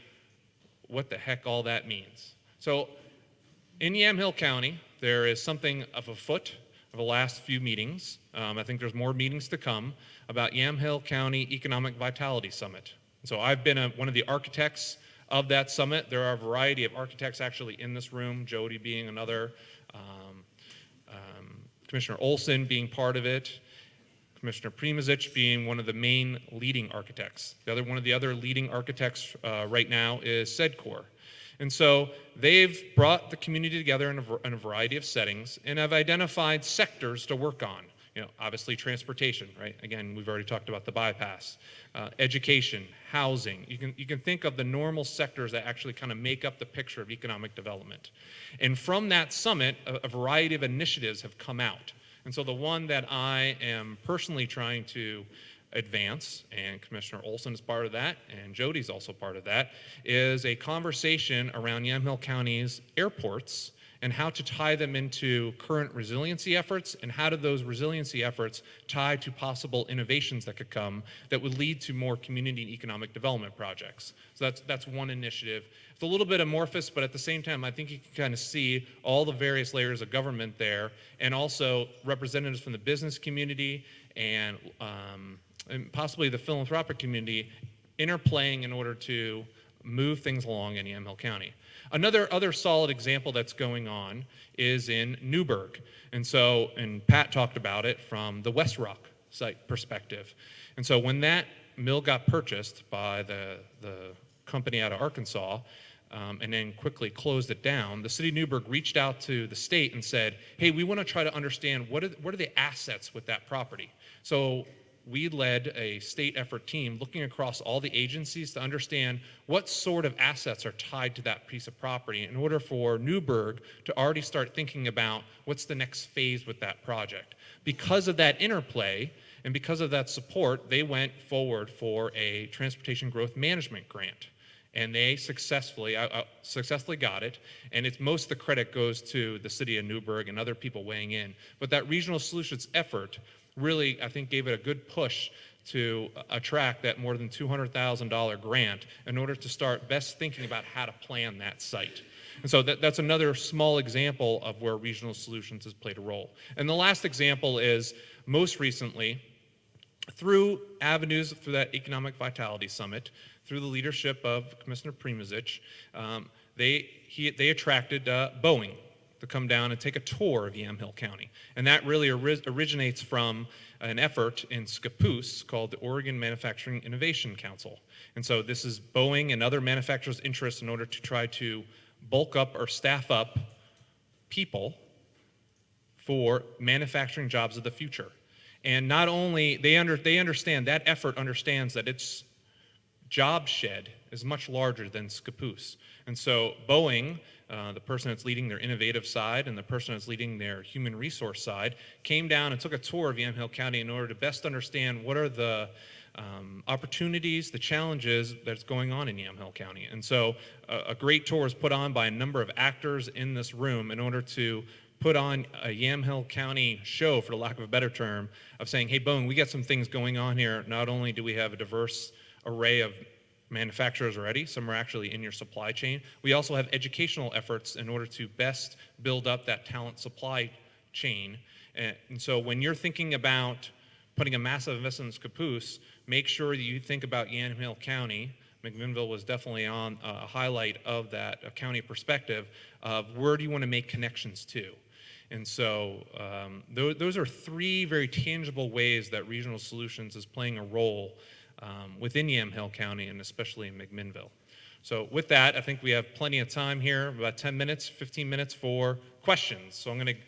Speaker 9: what the heck all that means. So in Yamhill County, there is something of afoot of the last few meetings. I think there's more meetings to come about Yamhill County Economic Vitality Summit. So I've been one of the architects of that summit. There are a variety of architects actually in this room, Jody being another, Commissioner Olson being part of it, Commissioner Primozic being one of the main leading architects. One of the other leading architects right now is SEDCOR. And so they've brought the community together in a variety of settings and have identified sectors to work on. Obviously transportation, right? Again, we've already talked about the bypass. Education, housing. You can think of the normal sectors that actually kind of make up the picture of economic development. And from that summit, a variety of initiatives have come out. And so the one that I am personally trying to advance, and Commissioner Olson is part of that, and Jody's also part of that, is a conversation around Yamhill County's airports and how to tie them into current resiliency efforts, and how do those resiliency efforts tie to possible innovations that could come that would lead to more community and economic development projects. So that's one initiative. It's a little bit amorphous, but at the same time, I think you can kind of see all the various layers of government there, and also representatives from the business community and possibly the philanthropic community interplaying in order to move things along in Yamhill County. Other solid example that's going on is in Newburgh. And Pat talked about it from the West Rock site perspective. And so when that mill got purchased by the company out of Arkansas, and then quickly closed it down, the city of Newburgh reached out to the state and said, hey, we want to try to understand what are the assets with that property. So we led a state effort team looking across all the agencies to understand what sort of assets are tied to that piece of property in order for Newburgh to already start thinking about what's the next phase with that project. Because of that interplay and because of that support, they went forward for a transportation growth management grant. And they successfully got it, and most of the credit goes to the city of Newburgh and other people weighing in. But that regional solutions effort really, I think, gave it a good push to attract that more than $200,000 grant in order to start best thinking about how to plan that site. And so that's another small example of where regional solutions has played a role. And the last example is most recently, through avenues through that Economic Vitality Summit, through the leadership of Commissioner Primozic, they attracted Boeing to come down and take a tour of Yamhill County. And that really originates from an effort in Scappoose called the Oregon Manufacturing Innovation Council. And so this is Boeing and other manufacturers' interests in order to try to bulk up or staff up people for manufacturing jobs of the future. And not only, they understand, that effort understands that its job shed is much larger than Scappoose. And so Boeing, the person that's leading their innovative side and the person that's leading their human resource side, came down and took a tour of Yamhill County in order to best understand what are the opportunities, the challenges that's going on in Yamhill County. And so a great tour was put on by a number of actors in this room in order to put on a Yamhill County show, for the lack of a better term, of saying, hey, Boeing, we got some things going on here. Not only do we have a diverse array of manufacturers already, some are actually in your supply chain. We also have educational efforts in order to best build up that talent supply chain. And so when you're thinking about putting a massive investment in Caboose, make sure that you think about Yamhill County. McMinnville was definitely on a highlight of that, a county perspective of where do you want to make connections to. And so those are three very tangible ways that Regional Solutions is playing a role within Yamhill County and especially in McMinnville. So with that, I think we have plenty of time here, about 10 minutes, 15 minutes for questions. So I'm going to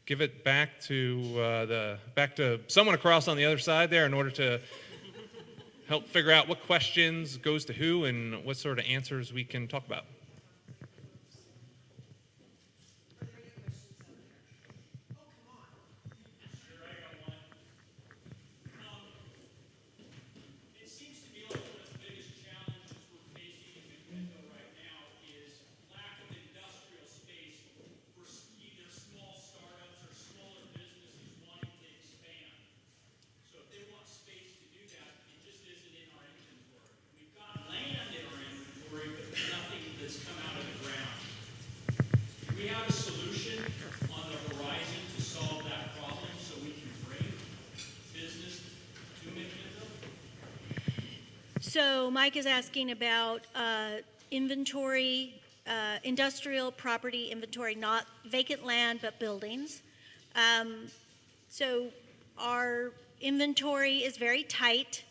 Speaker 9: give it back to someone across on the other side there in order to help figure out what questions goes to who and what sort of answers we can talk about.
Speaker 2: So Mike is asking about inventory, industrial property inventory, not vacant land, but buildings. So our inventory is very tight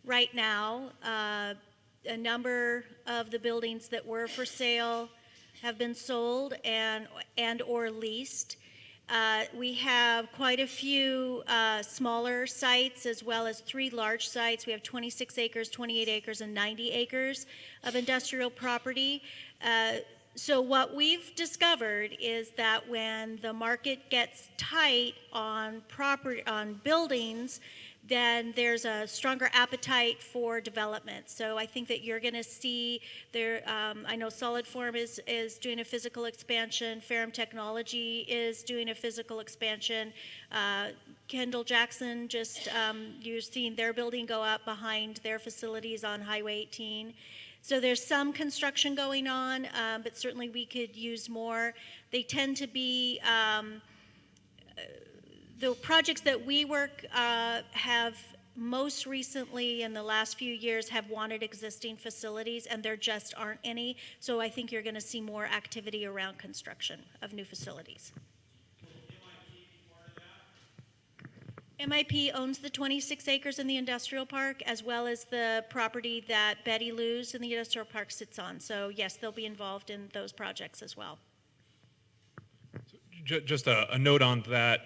Speaker 2: right now. A number of the buildings that were for sale have been sold and or leased. We have quite a few smaller sites as well as 3 large sites. We have 26 acres, 28 acres, and 90 acres of industrial property. So what we've discovered is that when the market gets tight on buildings, then there's a stronger appetite for development. So I think that you're going to see there, I know Solid Form is doing a physical expansion, Ferrum Technology is doing a physical expansion, Kendall Jackson just, you're seeing their building go up behind their facilities on Highway 18. So there's some construction going on, but certainly we could use more. They tend to be, the projects that we work have most recently in the last few years have wanted existing facilities, and there just aren't any. So I think you're going to see more activity around construction of new facilities. MIP owns the 26 acres in the industrial park, as well as the property that Betty Lou's in the industrial park sits on. So yes, they'll be involved in those projects as well.
Speaker 9: Just a note on that.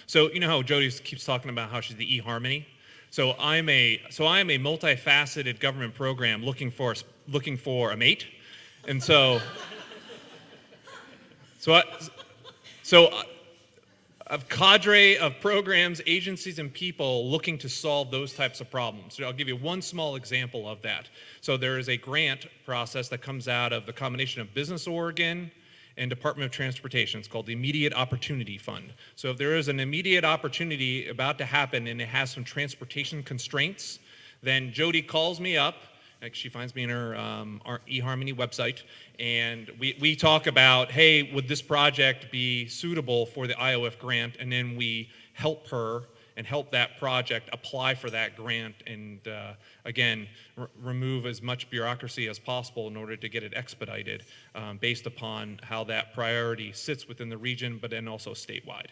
Speaker 9: So you know how Jody keeps talking about how she's the eHarmony. So I am a multifaceted government program looking for a mate, and so a cadre of programs, agencies, and people looking to solve those types of problems. So I'll give you one small example of that. So there is a grant process that comes out of the combination of Business Oregon and Department of Transportation. It's called the Immediate Opportunity Fund. So if there is an immediate opportunity about to happen and it has some transportation constraints, then Jody calls me up, like she finds me in her our eHarmony website, and we talk about, hey, would this project be suitable for the IOF grant? And then we help her and help that project apply for that grant and, again, remove as much bureaucracy as possible in order to get it expedited based upon how that priority sits within the region, but then also statewide.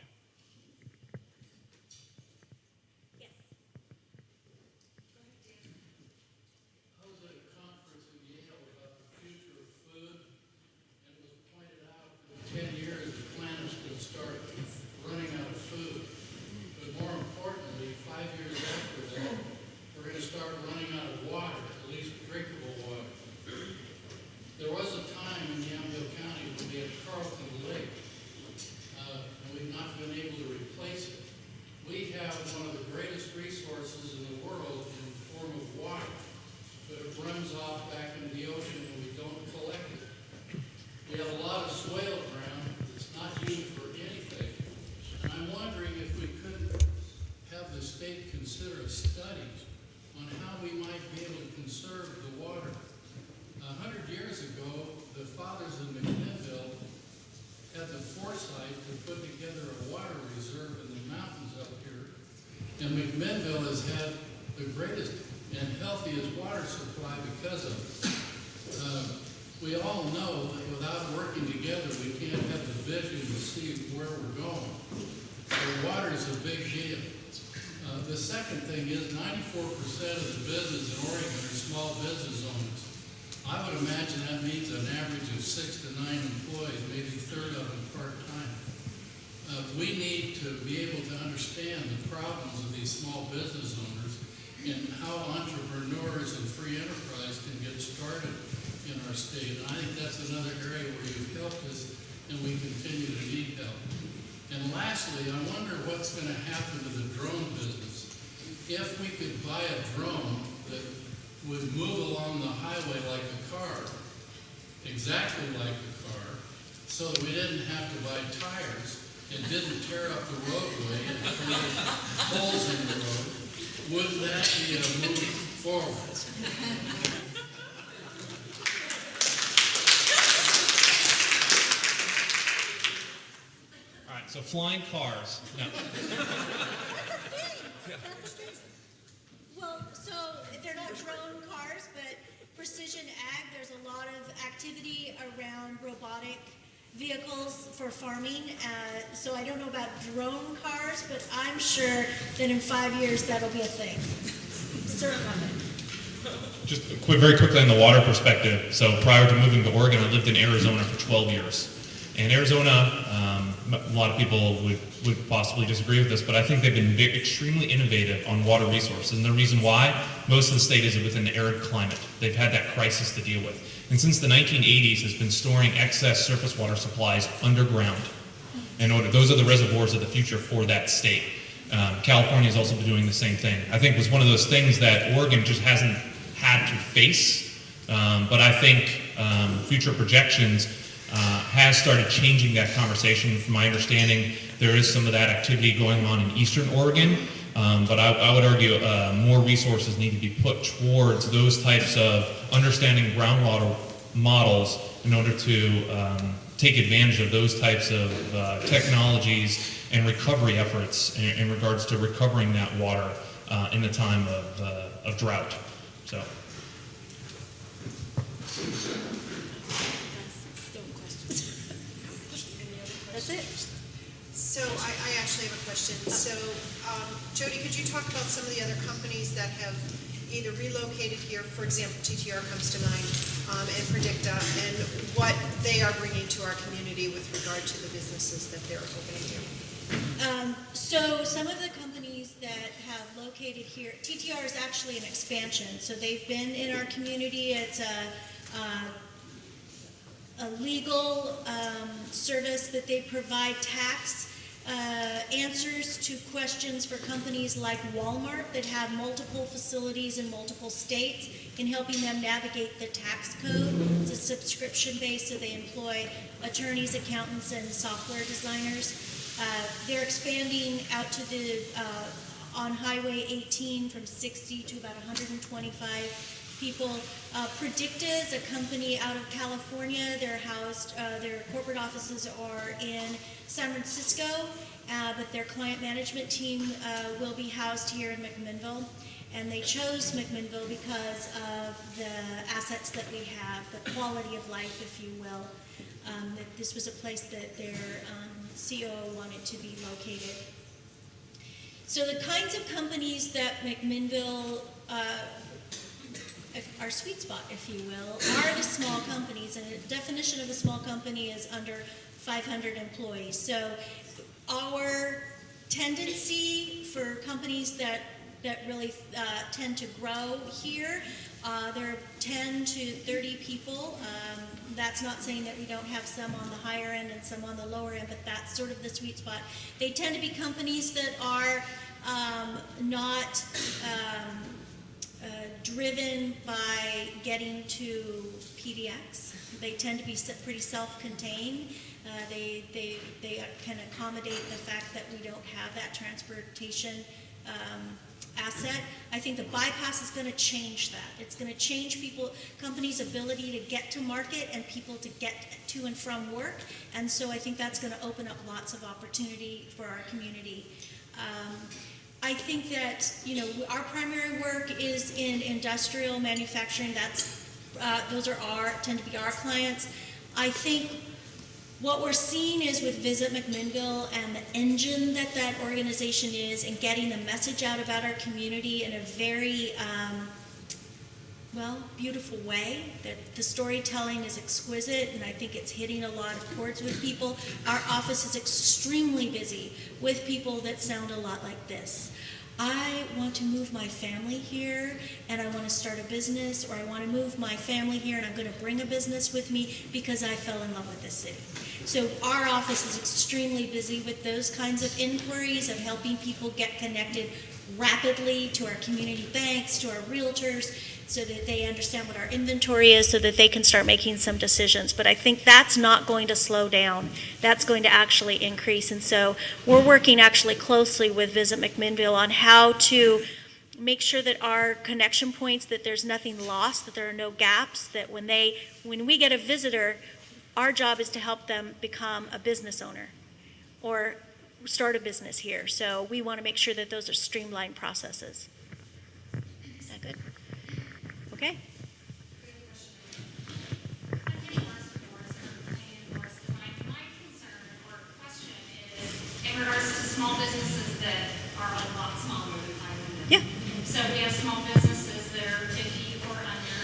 Speaker 10: And McMinnville has had the greatest and healthiest water supply because of it. We all know that without working together, we can't have the vision to see where we're going. So water is a big deal. The second thing is 94% of the business in Oregon are small business owners. I would imagine that means an average of 6 to 9 employees, maybe a third of them part-time. We need to be able to understand the problems of these small business owners and how entrepreneurs and free enterprise can get started in our state. And I think that's another area where you've helped us and we continue to need help. And lastly, I wonder what's going to happen to the drone business. If we could buy a drone that would move along the highway like a car, exactly like a car, so that we didn't have to buy tires, it didn't tear up the roadway and create holes in the road, wouldn't that be a move forward?
Speaker 9: All right, so flying cars. No.
Speaker 2: Well, so they're not drone cars, but precision ag, there's a lot of activity around robotic vehicles for farming. So I don't know about drone cars, but I'm sure that in 5 years that'll be a thing. Certainly.
Speaker 9: Just very quickly on the water perspective. So prior to moving to Oregon, I lived in Arizona for 12 years. And Arizona, a lot of people would possibly disagree with this, but I think they've been extremely innovative on water resources. And the reason why, most of the state is within an arid climate. They've had that crisis to deal with. And since the 1980s, has been storing excess surface water supplies underground. Those are the reservoirs of the future for that state. California has also been doing the same thing. I think it was one of those things that Oregon just hasn't had to face, but I think future projections has started changing that conversation. From my understanding, there is some of that activity going on in eastern Oregon, but I would argue more resources need to be put towards those types of understanding groundwater models in order to take advantage of those types of technologies and recovery efforts in regards to recovering that water in the time of drought. So.
Speaker 2: That's it.
Speaker 11: So I actually have a question. So Jody, could you talk about some of the other companies that have either relocated here, for example, TTR comes to mind, and Predicta, and what they are bringing to our community with regard to the businesses that they're opening here?
Speaker 2: So some of the companies that have located here, TTR is actually an expansion. So they've been in our community. It's a legal service that they provide tax answers to questions for companies like Walmart that have multiple facilities in multiple states, in helping them navigate the tax code. It's a subscription base, so they employ attorneys, accountants, and software designers. They're expanding out to the on Highway 18 from 60 to about 125 people. Predicta is a company out of California. They're housed, their corporate offices are in San Francisco, but their client management team will be housed here in McMinnville. And they chose McMinnville because of the assets that we have, the quality of life, if you will. That this was a place that their COO wanted to be located. So the kinds of companies that McMinnville, our sweet spot, if you will, are the small companies. And the definition of a small company is under 500 employees. So our tendency for companies that really tend to grow here, there are 10 to 30 people. That's not saying that we don't have some on the higher end and some on the lower end, but that's sort of the sweet spot. They tend to be companies that are not driven by getting to PDX. They tend to be pretty self-contained. They can accommodate the fact that we don't have that transportation asset. I think the bypass is going to change that. It's going to change companies' ability to get to market and people to get to and from work. And so I think that's going to open up lots of opportunity for our community. I think that, our primary work is in industrial manufacturing. Those tend to be our clients. I think what we're seeing is with Visit McMinnville and the engine that organization is, and getting the message out about our community in a very, beautiful way, that the storytelling is exquisite, and I think it's hitting a lot of chords with people. Our office is extremely busy with people that sound a lot like this. I want to move my family here, and I want to start a business, or I want to move my family here, and I'm going to bring a business with me because I fell in love with this city. So our office is extremely busy with those kinds of inquiries, of helping people get connected rapidly to our community banks, to our realtors, so that they understand what our inventory is, so that they can start making some decisions. But I think that's not going to slow down. That's going to actually increase. And so we're working actually closely with Visit McMinnville on how to make sure that our connection points, that there's nothing lost, that there are no gaps, that when we get a visitor, our job is to help them become a business owner or start a business here. So we want to make sure that those are streamlined processes. Is that good? Okay.
Speaker 12: In regards to small businesses that are a lot smaller than 500.
Speaker 2: Yeah.
Speaker 12: So we have small businesses that are 50 or under.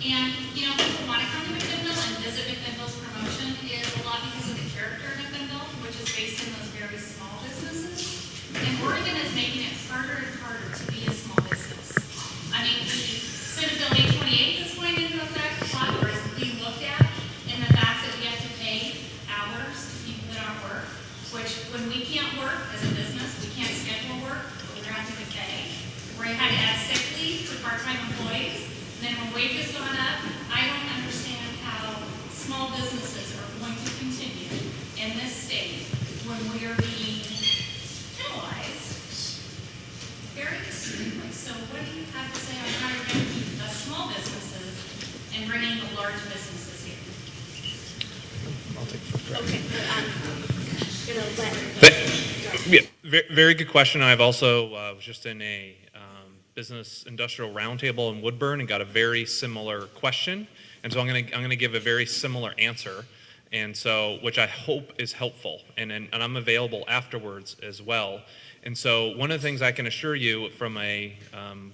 Speaker 12: And, people want to come to McMinnville, and Visit McMinnville's promotion is a lot because of the character of McMinnville, which is based in those very small businesses. And Oregon is making it harder and harder to be a small business. I mean, the Senate Bill 828 is going into effect, or is being looked at, and the fact that we have to pay hours to people that aren't work, which when we can't work as a business, we can't schedule work, but we're having to pay. We're having to add sick leave for part-time employees. And then when wages gone up, I don't understand how small businesses are going to continue in this state when we are being penalized very extremely. So what do you have to say on how you're going to keep the small businesses and bringing the large businesses here?
Speaker 9: I'll take the first
Speaker 2: Okay.
Speaker 9: Very good question. I've also was just in a business industrial roundtable in Woodburn and got a very similar question, and so I'm going to give a very similar answer, and so which I hope is helpful, and I'm available afterwards as well. And so one of the things I can assure you from a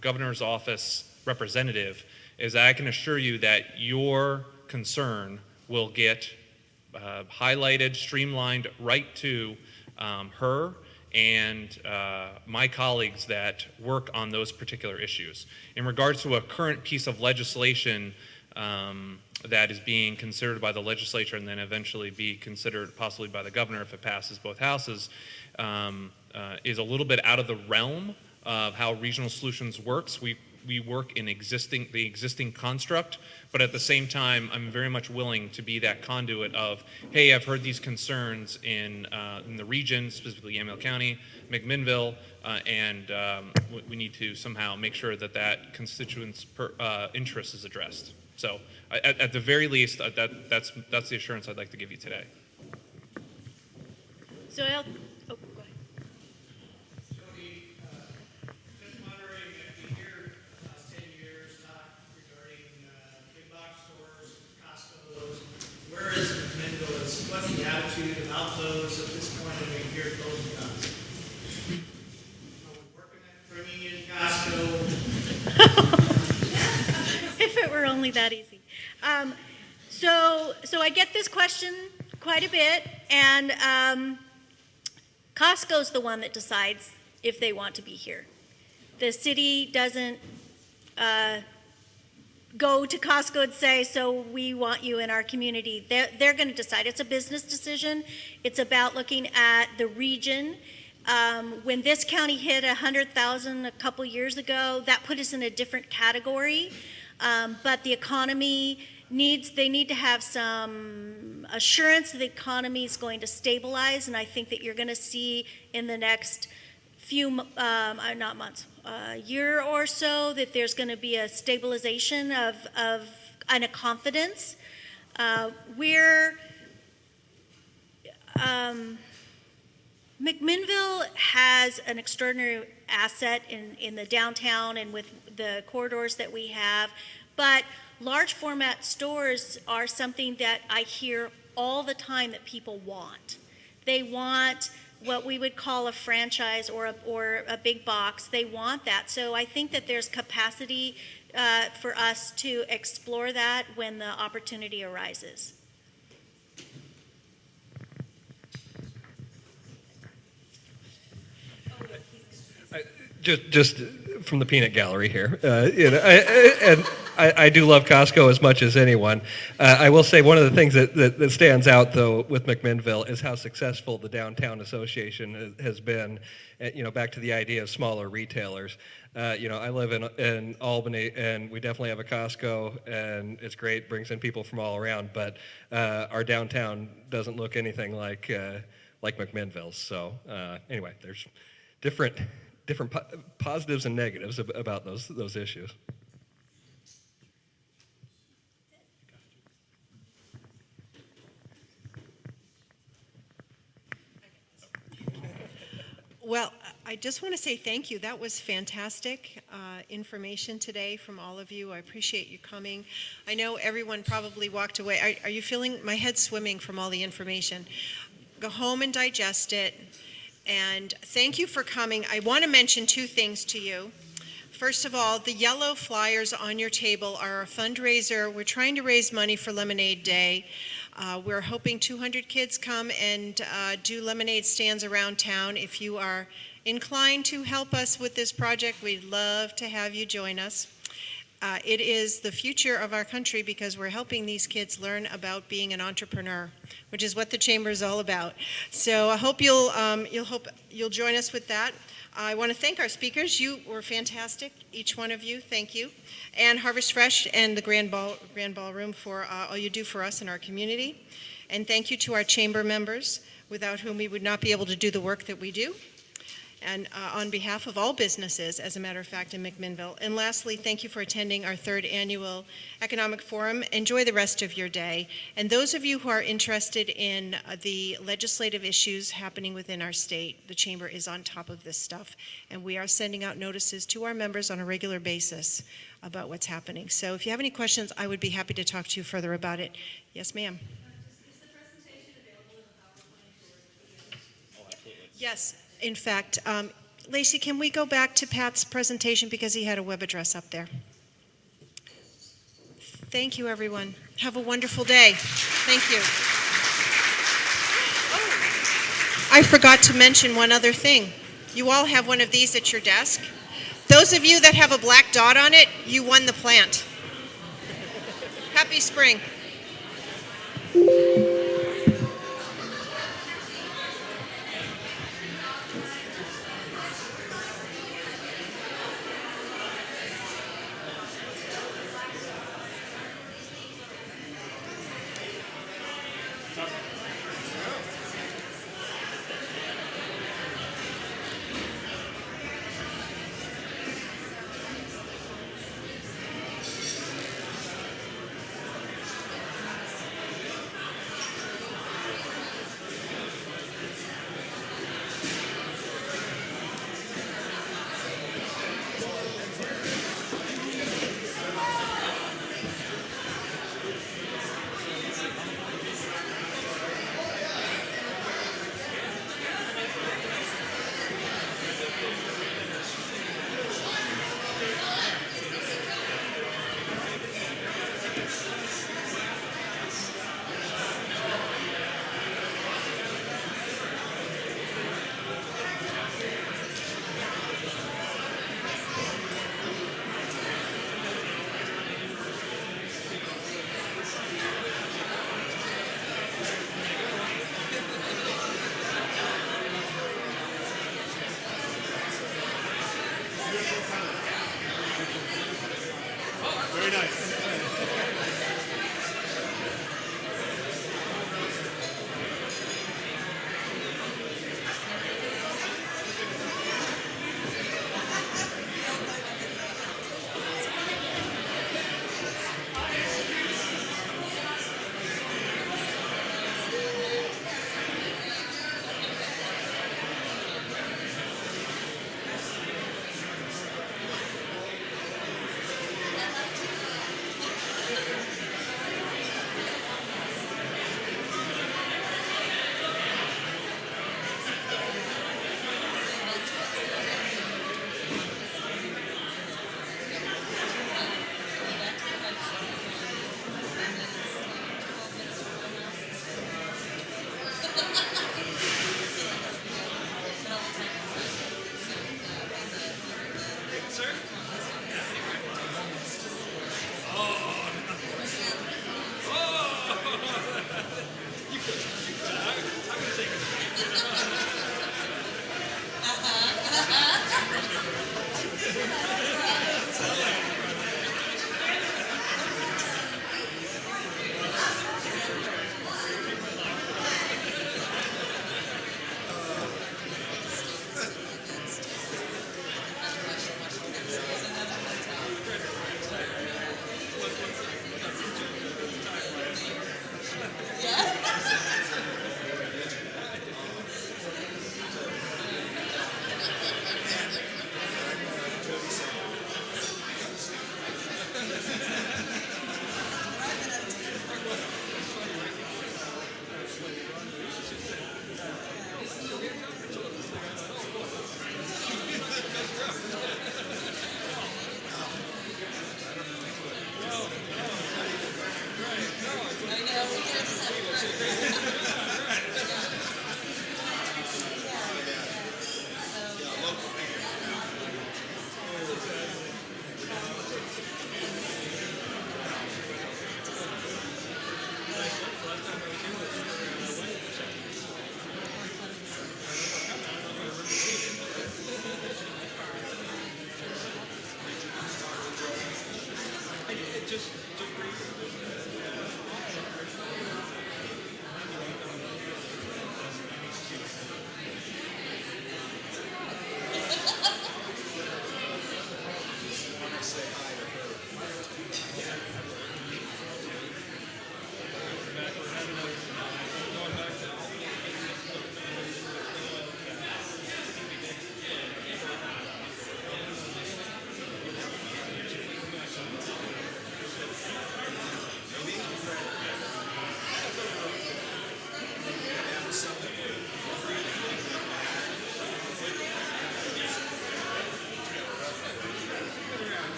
Speaker 9: governor's office representative is that I can assure you that your concern will get highlighted, streamlined right to her and my colleagues that work on those particular issues. In regards to a current piece of legislation that is being considered by the legislature and then eventually be considered possibly by the governor if it passes both houses, is a little bit out of the realm of how Regional Solutions works. We work in the existing construct, but at the same time, I'm very much willing to be that conduit of, hey, I've heard these concerns in the region, specifically Yamhill County, McMinnville, and we need to somehow make sure that constituent's interest is addressed. So, at the very least, that's the assurance I'd like to give you today.
Speaker 2: So go ahead.
Speaker 13: What's the attitude about those at this point when we hear closing down? Are we working at bringing in Costco?
Speaker 2: If it were only that easy. So I get this question quite a bit, and Costco's the one that decides if they want to be here. The city doesn't go to Costco and say, so we want you in our community. They're going to decide. It's a business decision. It's about looking at the region. When this county hit 100,000 a couple years ago, that put us in a different category. But the economy they need to have some assurance that the economy is going to stabilize, and I think that you're going to see in the next few, year or so, that there's going to be a stabilization and a confidence. McMinnville has an extraordinary asset in the downtown and with the corridors that we have, but large format stores are something that I hear all the time that people want. They want what we would call a franchise or a big box. They want that. So I think that there's capacity for us to explore that when the opportunity arises.
Speaker 1: Just from the peanut gallery here, I do love Costco as much as anyone. I will say one of the things that stands out, though, with McMinnville is how successful the Downtown Association has been. Back to the idea of smaller retailers. I live in Albany, and we definitely have a Costco, and it's great, brings in people from all around. But our downtown doesn't look anything like McMinnville's. So anyway, there's different positives and negatives about those issues.
Speaker 11: Well, I just want to say thank you. That was fantastic information today from all of you. I appreciate you coming. I know everyone probably walked away. Are you feeling my head swimming from all the information? Go home and digest it. And thank you for coming. I want to mention two things to you. First of all, the yellow flyers on your table are a fundraiser. We're trying to raise money for Lemonade Day. We're hoping 200 kids come and do lemonade stands around town. If you are inclined to help us with this project, we'd love to have you join us. It is the future of our country because we're helping these kids learn about being an entrepreneur, which is what the Chamber is all about. So I hope you'll join us with that. I want to thank our speakers. You were fantastic, each one of you. Thank you. And Harvest Fresh and the Grand Ballroom for all you do for us in our community. And thank you to our Chamber members, without whom we would not be able to do the work that we do. And on behalf of all businesses, as a matter of fact, in McMinnville. And lastly, thank you for attending our 3rd annual Economic Forum. Enjoy the rest of your day. And those of you who are interested in the legislative issues happening within our state, the Chamber is on top of this stuff. And we are sending out notices to our members on a regular basis about what's happening. So if you have any questions, I would be happy to talk to you further about it. Yes, ma'am.
Speaker 12: Is the presentation available in the PowerPoint or
Speaker 1: Oh, absolutely.
Speaker 11: Yes. In fact, Lacey, can we go back to Pat's presentation because he had a web address up there? Thank you, everyone. Have a wonderful day. Thank you. Oh, I forgot to mention one other thing. You all have one of these at your desk. Those of you that have a black dot on it, you won the plant. Happy spring.
Speaker 14: Very nice.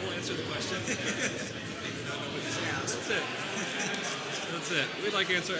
Speaker 15: We'll answer the question. That's it. That's it. We'd like to answer.